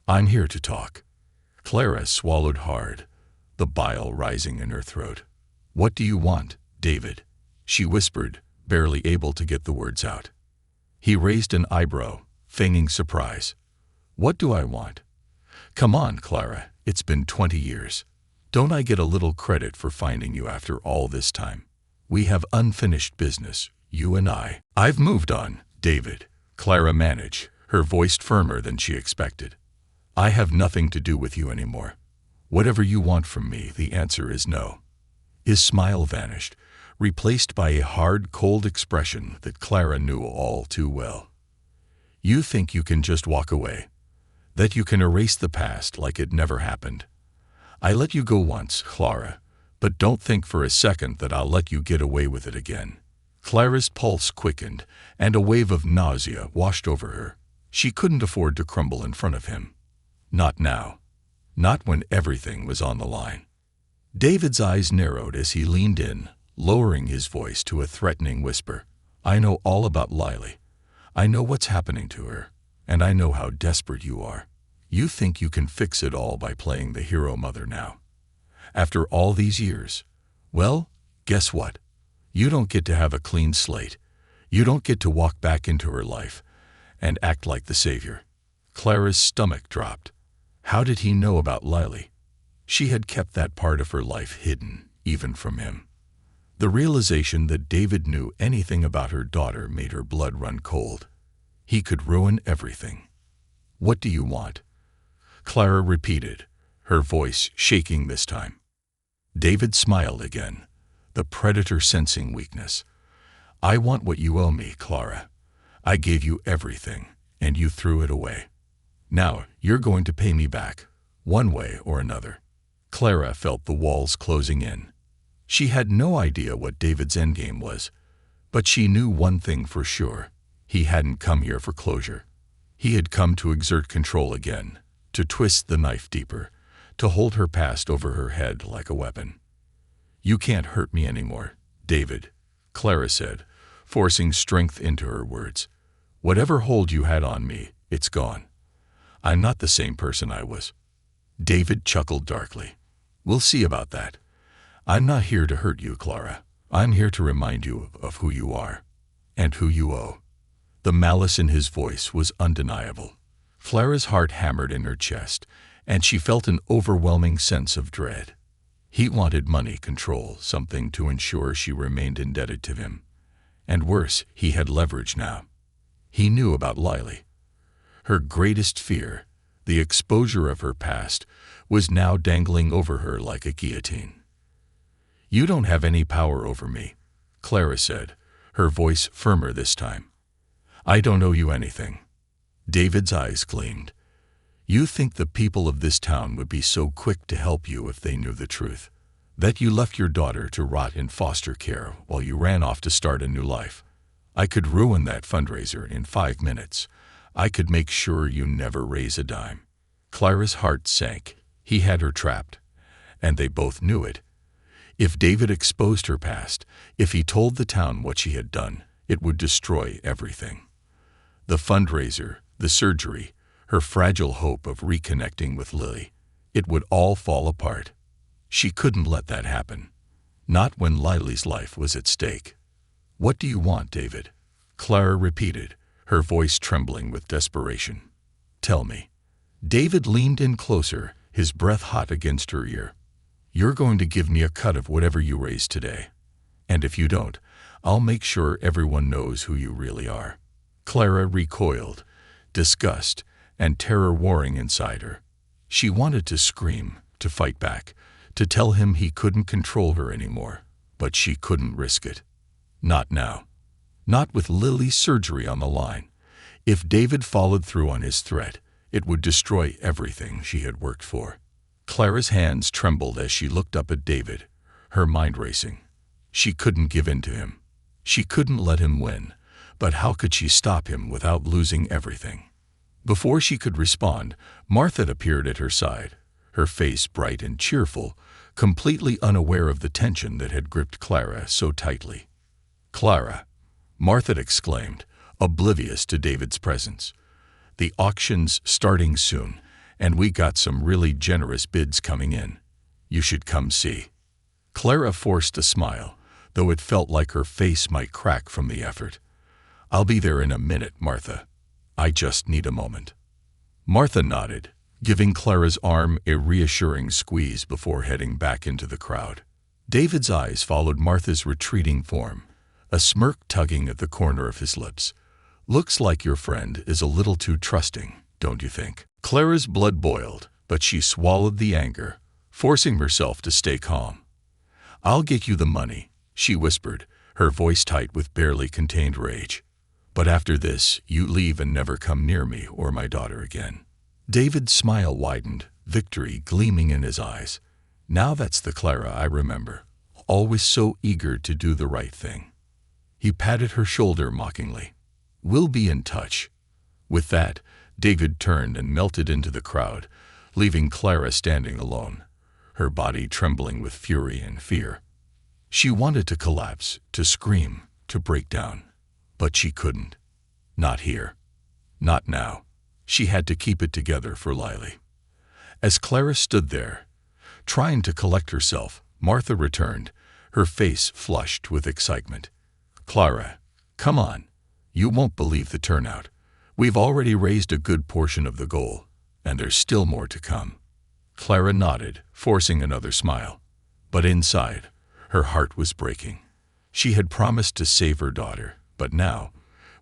"I'm here to talk." Clara swallowed hard, the bile rising in her throat. "What do you want, David?" she whispered, barely able to get the words out. He raised an eyebrow, feigning surprise. "What do I want? Come on, Clara, it's been 20 years. Don't I get a little credit for finding you after all this time? We have unfinished business, you and I." "I've moved on, David," Clara managed, her voice firmer than she expected. "I have nothing to do with you anymore. Whatever you want from me, the answer is no." His smile vanished, replaced by a hard, cold expression that Clara knew all too well. "You think you can just walk away? That you can erase the past like it never happened? I let you go once, Clara, but don't think for a second that I'll let you get away with it again." Clara's pulse quickened, and a wave of nausea washed over her. She couldn't afford to crumble in front of him. Not now. Not when everything was on the line. David's eyes narrowed as he leaned in, lowering his voice to a threatening whisper. "I know all about Lily. I know what's happening to her, and I know how desperate you are. You think you can fix it all by playing the hero mother now. After all these years, well, guess what? You don't get to have a clean slate. You don't get to walk back into her life and act like the savior." Clara's stomach dropped. How did he know about Lily? She had kept that part of her life hidden, even from him. The realization that David knew anything about her daughter made her blood run cold. He could ruin everything. "What do you want?" Clara repeated, her voice shaking this time. David smiled again, the predator sensing weakness. "I want what you owe me, Clara. I gave you everything, and you threw it away. Now you're going to pay me back, one way or another." Clara felt the walls closing in. She had no idea what David's endgame was, but she knew one thing for sure. He hadn't come here for closure. He had come to exert control again, to twist the knife deeper, to hold her past over her head like a weapon. "You can't hurt me anymore, David," Clara said, forcing strength into her words. Whatever hold you had on me, it's gone. I'm not the same person I was." David chuckled darkly. "We'll see about that. I'm not here to hurt you, Clara. I'm here to remind you of who you are and who you owe." The malice in his voice was undeniable. Clara's heart hammered in her chest, and she felt an overwhelming sense of dread. He wanted money, control, something to ensure she remained indebted to him. And worse, he had leverage now. He knew about Lily. Her greatest fear, the exposure of her past, was now dangling over her like a guillotine. "You don't have any power over me," Clara said, her voice firmer this time. "I don't owe you anything." David's eyes gleamed. "You think the people of this town would be so quick to help you if they knew the truth? That you left your daughter to rot in foster care while you ran off to start a new life? I could ruin that fundraiser in 5 minutes. I could make sure you never raise a dime." Clara's heart sank. He had her trapped, and they both knew it. If David exposed her past, if he told the town what she had done, it would destroy everything. The fundraiser, the surgery, her fragile hope of reconnecting with Lily, it would all fall apart. She couldn't let that happen. Not when Lily's life was at stake. "What do you want, David?" Clara repeated, her voice trembling with desperation. "Tell me." David leaned in closer, his breath hot against her ear. "You're going to give me a cut of whatever you raise today. And if you don't, I'll make sure everyone knows who you really are." Clara recoiled, disgust and terror warring inside her. She wanted to scream, to fight back, to tell him he couldn't control her anymore, but she couldn't risk it. Not now. Not with Lily's surgery on the line. If David followed through on his threat, it would destroy everything she had worked for. Clara's hands trembled as she looked up at David, her mind racing. She couldn't give in to him. She couldn't let him win, but how could she stop him without losing everything? Before she could respond, Martha appeared at her side, her face bright and cheerful, completely unaware of the tension that had gripped Clara so tightly. "Clara," Martha exclaimed, oblivious to David's presence. "The auction's starting soon, and we got some really generous bids coming in. You should come see." Clara forced a smile, though it felt like her face might crack from the effort. "I'll be there in a minute, Martha. I just need a moment." Martha nodded, giving Clara's arm a reassuring squeeze before heading back into the crowd. David's eyes followed Martha's retreating form, a smirk tugging at the corner of his lips. "Looks like your friend is a little too trusting, don't you think?" Clara's blood boiled, but she swallowed the anger, forcing herself to stay calm. "I'll get you the money," she whispered, her voice tight with barely contained rage. "But after this, you leave and never come near me or my daughter again." David's smile widened, victory gleaming in his eyes. "Now that's the Clara I remember, always so eager to do the right thing." He patted her shoulder mockingly. "We'll be in touch." With that, David turned and melted into the crowd, leaving Clara standing alone, her body trembling with fury and fear. She wanted to collapse, to scream, to break down. But she couldn't. Not here. Not now. She had to keep it together for Lily. As Clara stood there, trying to collect herself, Martha returned, her face flushed with excitement. "Clara, come on. You won't believe the turnout. We've already raised a good portion of the goal, and there's still more to come." Clara nodded, forcing another smile. But inside, her heart was breaking. She had promised to save her daughter, but now,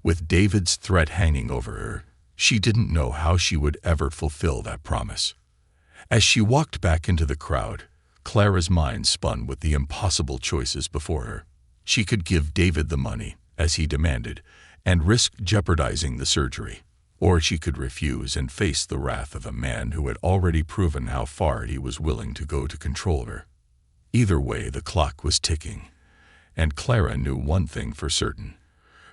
with David's threat hanging over her, she didn't know how she would ever fulfill that promise. As she walked back into the crowd, Clara's mind spun with the impossible choices before her. She could give David the money, as he demanded, and risk jeopardizing the surgery. Or she could refuse and face the wrath of a man who had already proven how far he was willing to go to control her. Either way, the clock was ticking, and Clara knew one thing for certain.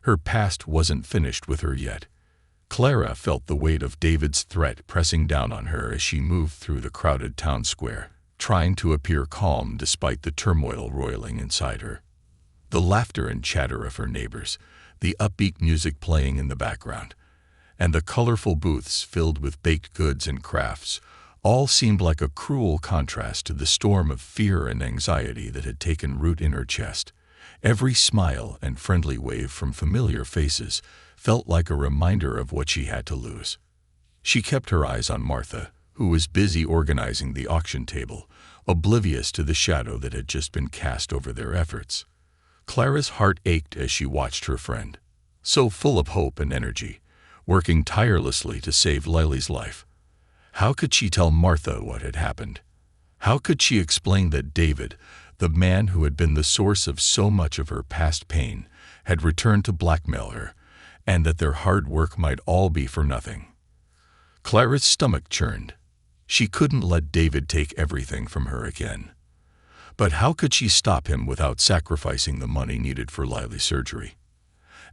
Her past wasn't finished with her yet. Clara felt the weight of David's threat pressing down on her as she moved through the crowded town square, trying to appear calm despite the turmoil roiling inside her. The laughter and chatter of her neighbors, the upbeat music playing in the background, and the colorful booths filled with baked goods and crafts, all seemed like a cruel contrast to the storm of fear and anxiety that had taken root in her chest. Every smile and friendly wave from familiar faces felt like a reminder of what she had to lose. She kept her eyes on Martha, who was busy organizing the auction table, oblivious to the shadow that had just been cast over their efforts. Clara's heart ached as she watched her friend, so full of hope and energy, working tirelessly to save Lily's life. How could she tell Martha what had happened? How could she explain that David, the man who had been the source of so much of her past pain, had returned to blackmail her, and that their hard work might all be for nothing? Clara's stomach churned. She couldn't let David take everything from her again. But how could she stop him without sacrificing the money needed for Lily's surgery?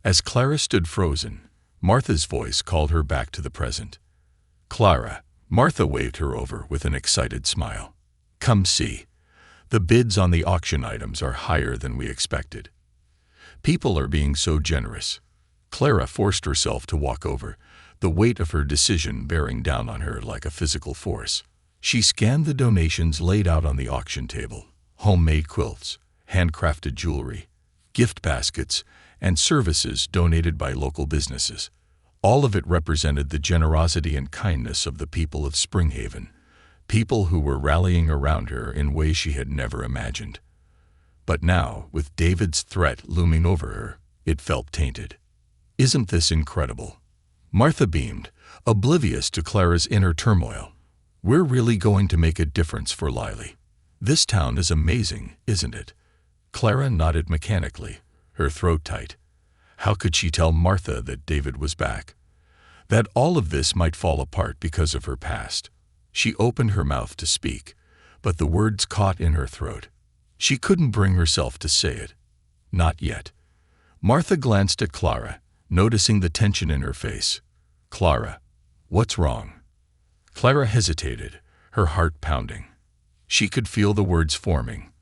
As Clara stood frozen, Martha's voice called her back to the present. "Clara," Martha waved her over with an excited smile. "Come see. The bids on the auction items are higher than we expected. People are being so generous." Clara forced herself to walk over, the weight of her decision bearing down on her like a physical force. She scanned the donations laid out on the auction table: homemade quilts, handcrafted jewelry, gift baskets, and services donated by local businesses. All of it represented the generosity and kindness of the people of Springhaven, people who were rallying around her in ways she had never imagined. But now, with David's threat looming over her, it felt tainted. "Isn't this incredible?" Martha beamed, oblivious to Clara's inner turmoil. "We're really going to make a difference for Lily. This town is amazing, isn't it?" Clara nodded mechanically, her throat tight. How could she tell Martha that David was back? That all of this might fall apart because of her past? She opened her mouth to speak, but the words caught in her throat. She couldn't bring herself to say it. Not yet. Martha glanced at Clara, noticing the tension in her face. "Clara, what's wrong?" Clara hesitated, her heart pounding. She could feel the words forming,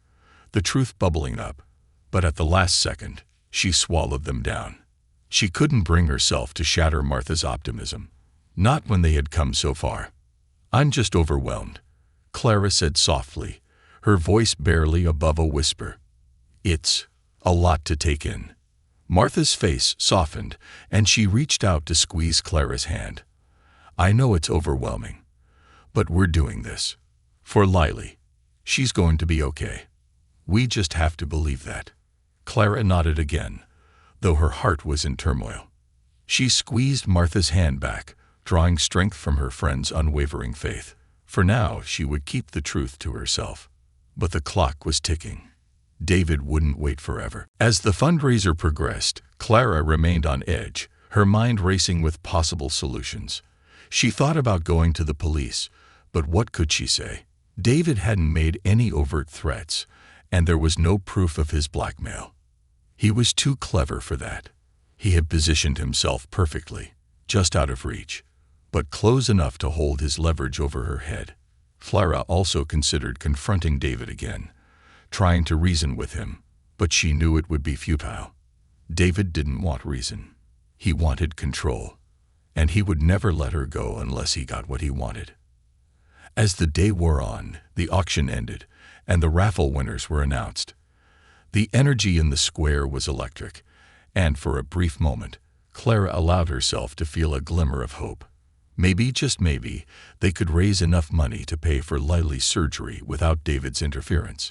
the truth bubbling up, but at the last second, she swallowed them down. She couldn't bring herself to shatter Martha's optimism, not when they had come so far. "I'm just overwhelmed," Clara said softly, her voice barely above a whisper. "It's a lot to take in." Martha's face softened, and she reached out to squeeze Clara's hand. "I know it's overwhelming, but we're doing this for Lily. She's going to be okay. We just have to believe that." Clara nodded again, though her heart was in turmoil. She squeezed Martha's hand back, drawing strength from her friend's unwavering faith. For now, she would keep the truth to herself. But the clock was ticking. David wouldn't wait forever. As the fundraiser progressed, Clara remained on edge, her mind racing with possible solutions. She thought about going to the police, but what could she say? David hadn't made any overt threats, and there was no proof of his blackmail. He was too clever for that. He had positioned himself perfectly, just out of reach, but close enough to hold his leverage over her head. Clara also considered confronting David again, trying to reason with him, but she knew it would be futile. David didn't want reason. He wanted control, and he would never let her go unless he got what he wanted. As the day wore on, the auction ended, and the raffle winners were announced. The energy in the square was electric, and for a brief moment, Clara allowed herself to feel a glimmer of hope. Maybe, just maybe, they could raise enough money to pay for Lily's surgery without David's interference.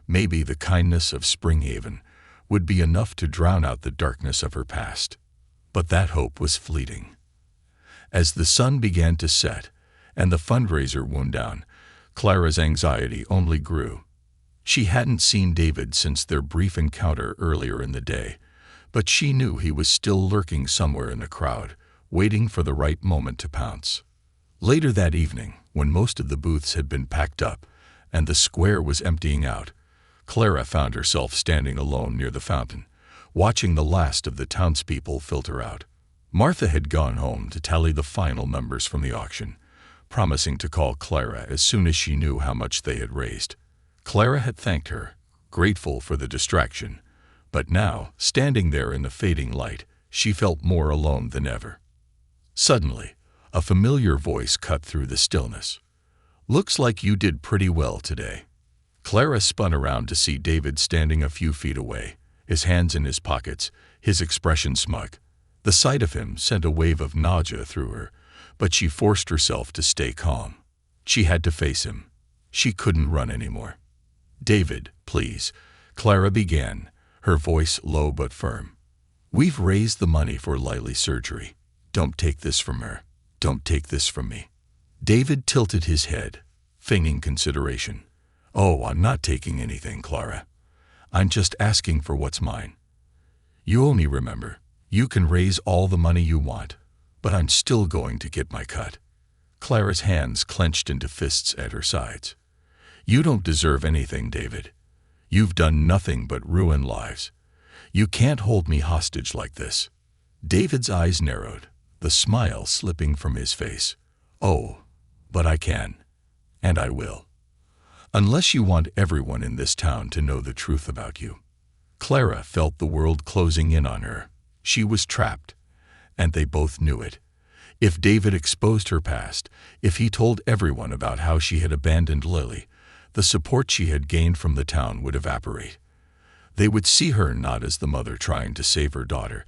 Maybe the kindness of Springhaven would be enough to drown out the darkness of her past. But that hope was fleeting. As the sun began to set and the fundraiser wound down, Clara's anxiety only grew. She hadn't seen David since their brief encounter earlier in the day, but she knew he was still lurking somewhere in the crowd, waiting for the right moment to pounce. Later that evening, when most of the booths had been packed up and the square was emptying out, Clara found herself standing alone near the fountain, watching the last of the townspeople filter out. Martha had gone home to tally the final numbers from the auction, promising to call Clara as soon as she knew how much they had raised. Clara had thanked her, grateful for the distraction, but now, standing there in the fading light, she felt more alone than ever. Suddenly, a familiar voice cut through the stillness. "Looks like you did pretty well today." Clara spun around to see David standing a few feet away, his hands in his pockets, his expression smug. The sight of him sent a wave of nausea through her, but she forced herself to stay calm. She had to face him. She couldn't run anymore. "David, please," Clara began, her voice low but firm. "We've raised the money for Lily's surgery. Don't take this from her. Don't take this from me." David tilted his head, feigning consideration. "Oh, I'm not taking anything, Clara. I'm just asking for what's mine. You only remember, you can raise all the money you want, but I'm still going to get my cut." Clara's hands clenched into fists at her sides. "You don't deserve anything, David. You've done nothing but ruin lives. You can't hold me hostage like this." David's eyes narrowed, the smile slipping from his face. "Oh, but I can, and I will. Unless you want everyone in this town to know the truth about you." Clara felt the world closing in on her. She was trapped, and they both knew it. If David exposed her past, if he told everyone about how she had abandoned Lily, the support she had gained from the town would evaporate. They would see her not as the mother trying to save her daughter,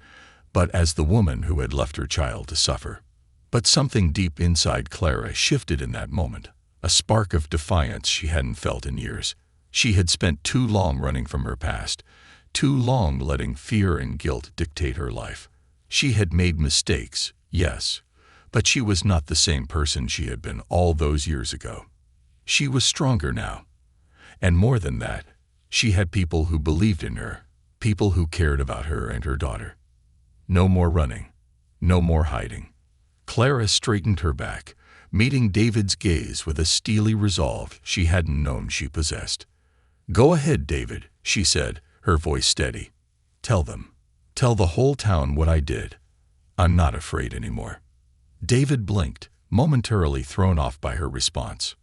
but as the woman who had left her child to suffer. But something deep inside Clara shifted in that moment, a spark of defiance she hadn't felt in years. She had spent too long running from her past, too long letting fear and guilt dictate her life. She had made mistakes, yes, but she was not the same person she had been all those years ago. She was stronger now. And more than that, she had people who believed in her, people who cared about her and her daughter. No more running, no more hiding. Clara straightened her back, meeting David's gaze with a steely resolve she hadn't known she possessed. "Go ahead, David," she said, her voice steady. "Tell them. Tell the whole town what I did. I'm not afraid anymore." David blinked, momentarily thrown off by her response.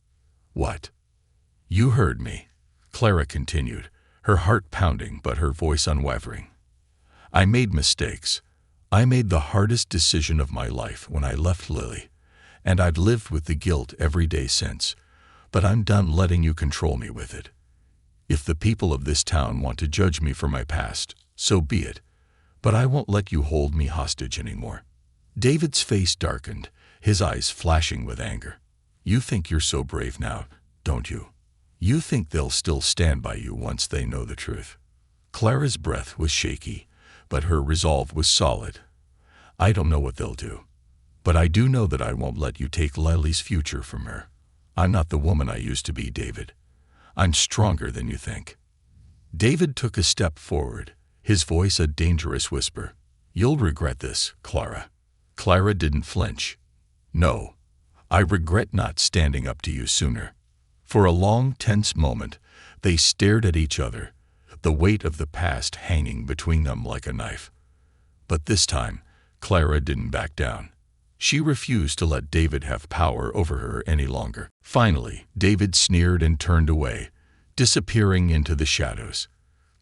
"What?" "You heard me," Clara continued, her heart pounding but her voice unwavering. "I made mistakes. I made the hardest decision of my life when I left Lily, and I've lived with the guilt every day since, but I'm done letting you control me with it. If the people of this town want to judge me for my past, so be it, but I won't let you hold me hostage anymore." David's face darkened, his eyes flashing with anger. "You think you're so brave now, don't you? You think they'll still stand by you once they know the truth?" Clara's breath was shaky, but her resolve was solid. "I don't know what they'll do, but I do know that I won't let you take Lily's future from her. I'm not the woman I used to be, David. I'm stronger than you think." David took a step forward, his voice a dangerous whisper. "You'll regret this, Clara." Clara didn't flinch. "No, I regret not standing up to you sooner." For a long, tense moment, they stared at each other, the weight of the past hanging between them like a knife. But this time, Clara didn't back down. She refused to let David have power over her any longer. Finally, David sneered and turned away, disappearing into the shadows.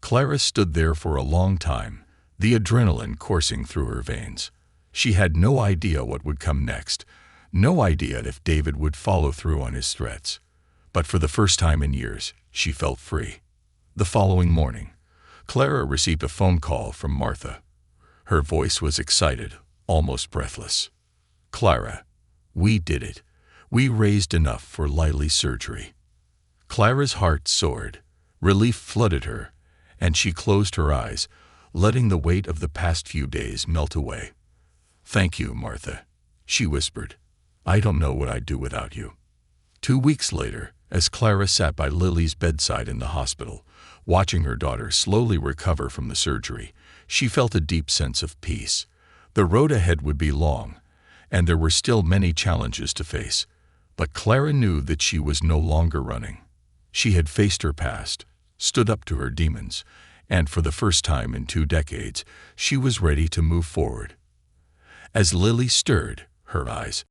Clara stood there for a long time, the adrenaline coursing through her veins. She had no idea what would come next, no idea if David would follow through on his threats. But for the first time in years, she felt free. The following morning, Clara received a phone call from Martha. Her voice was excited, almost breathless. "Clara, we did it. We raised enough for Lily's surgery." Clara's heart soared. Relief flooded her, and she closed her eyes, letting the weight of the past few days melt away. "Thank you, Martha," she whispered. "I don't know what I'd do without you." 2 weeks later, as Clara sat by Lily's bedside in the hospital, watching her daughter slowly recover from the surgery, she felt a deep sense of peace. The road ahead would be long, and there were still many challenges to face, but Clara knew that she was no longer running. She had faced her past, stood up to her demons, and for the first time in 2 decades, she was ready to move forward. As Lily stirred, her eyes,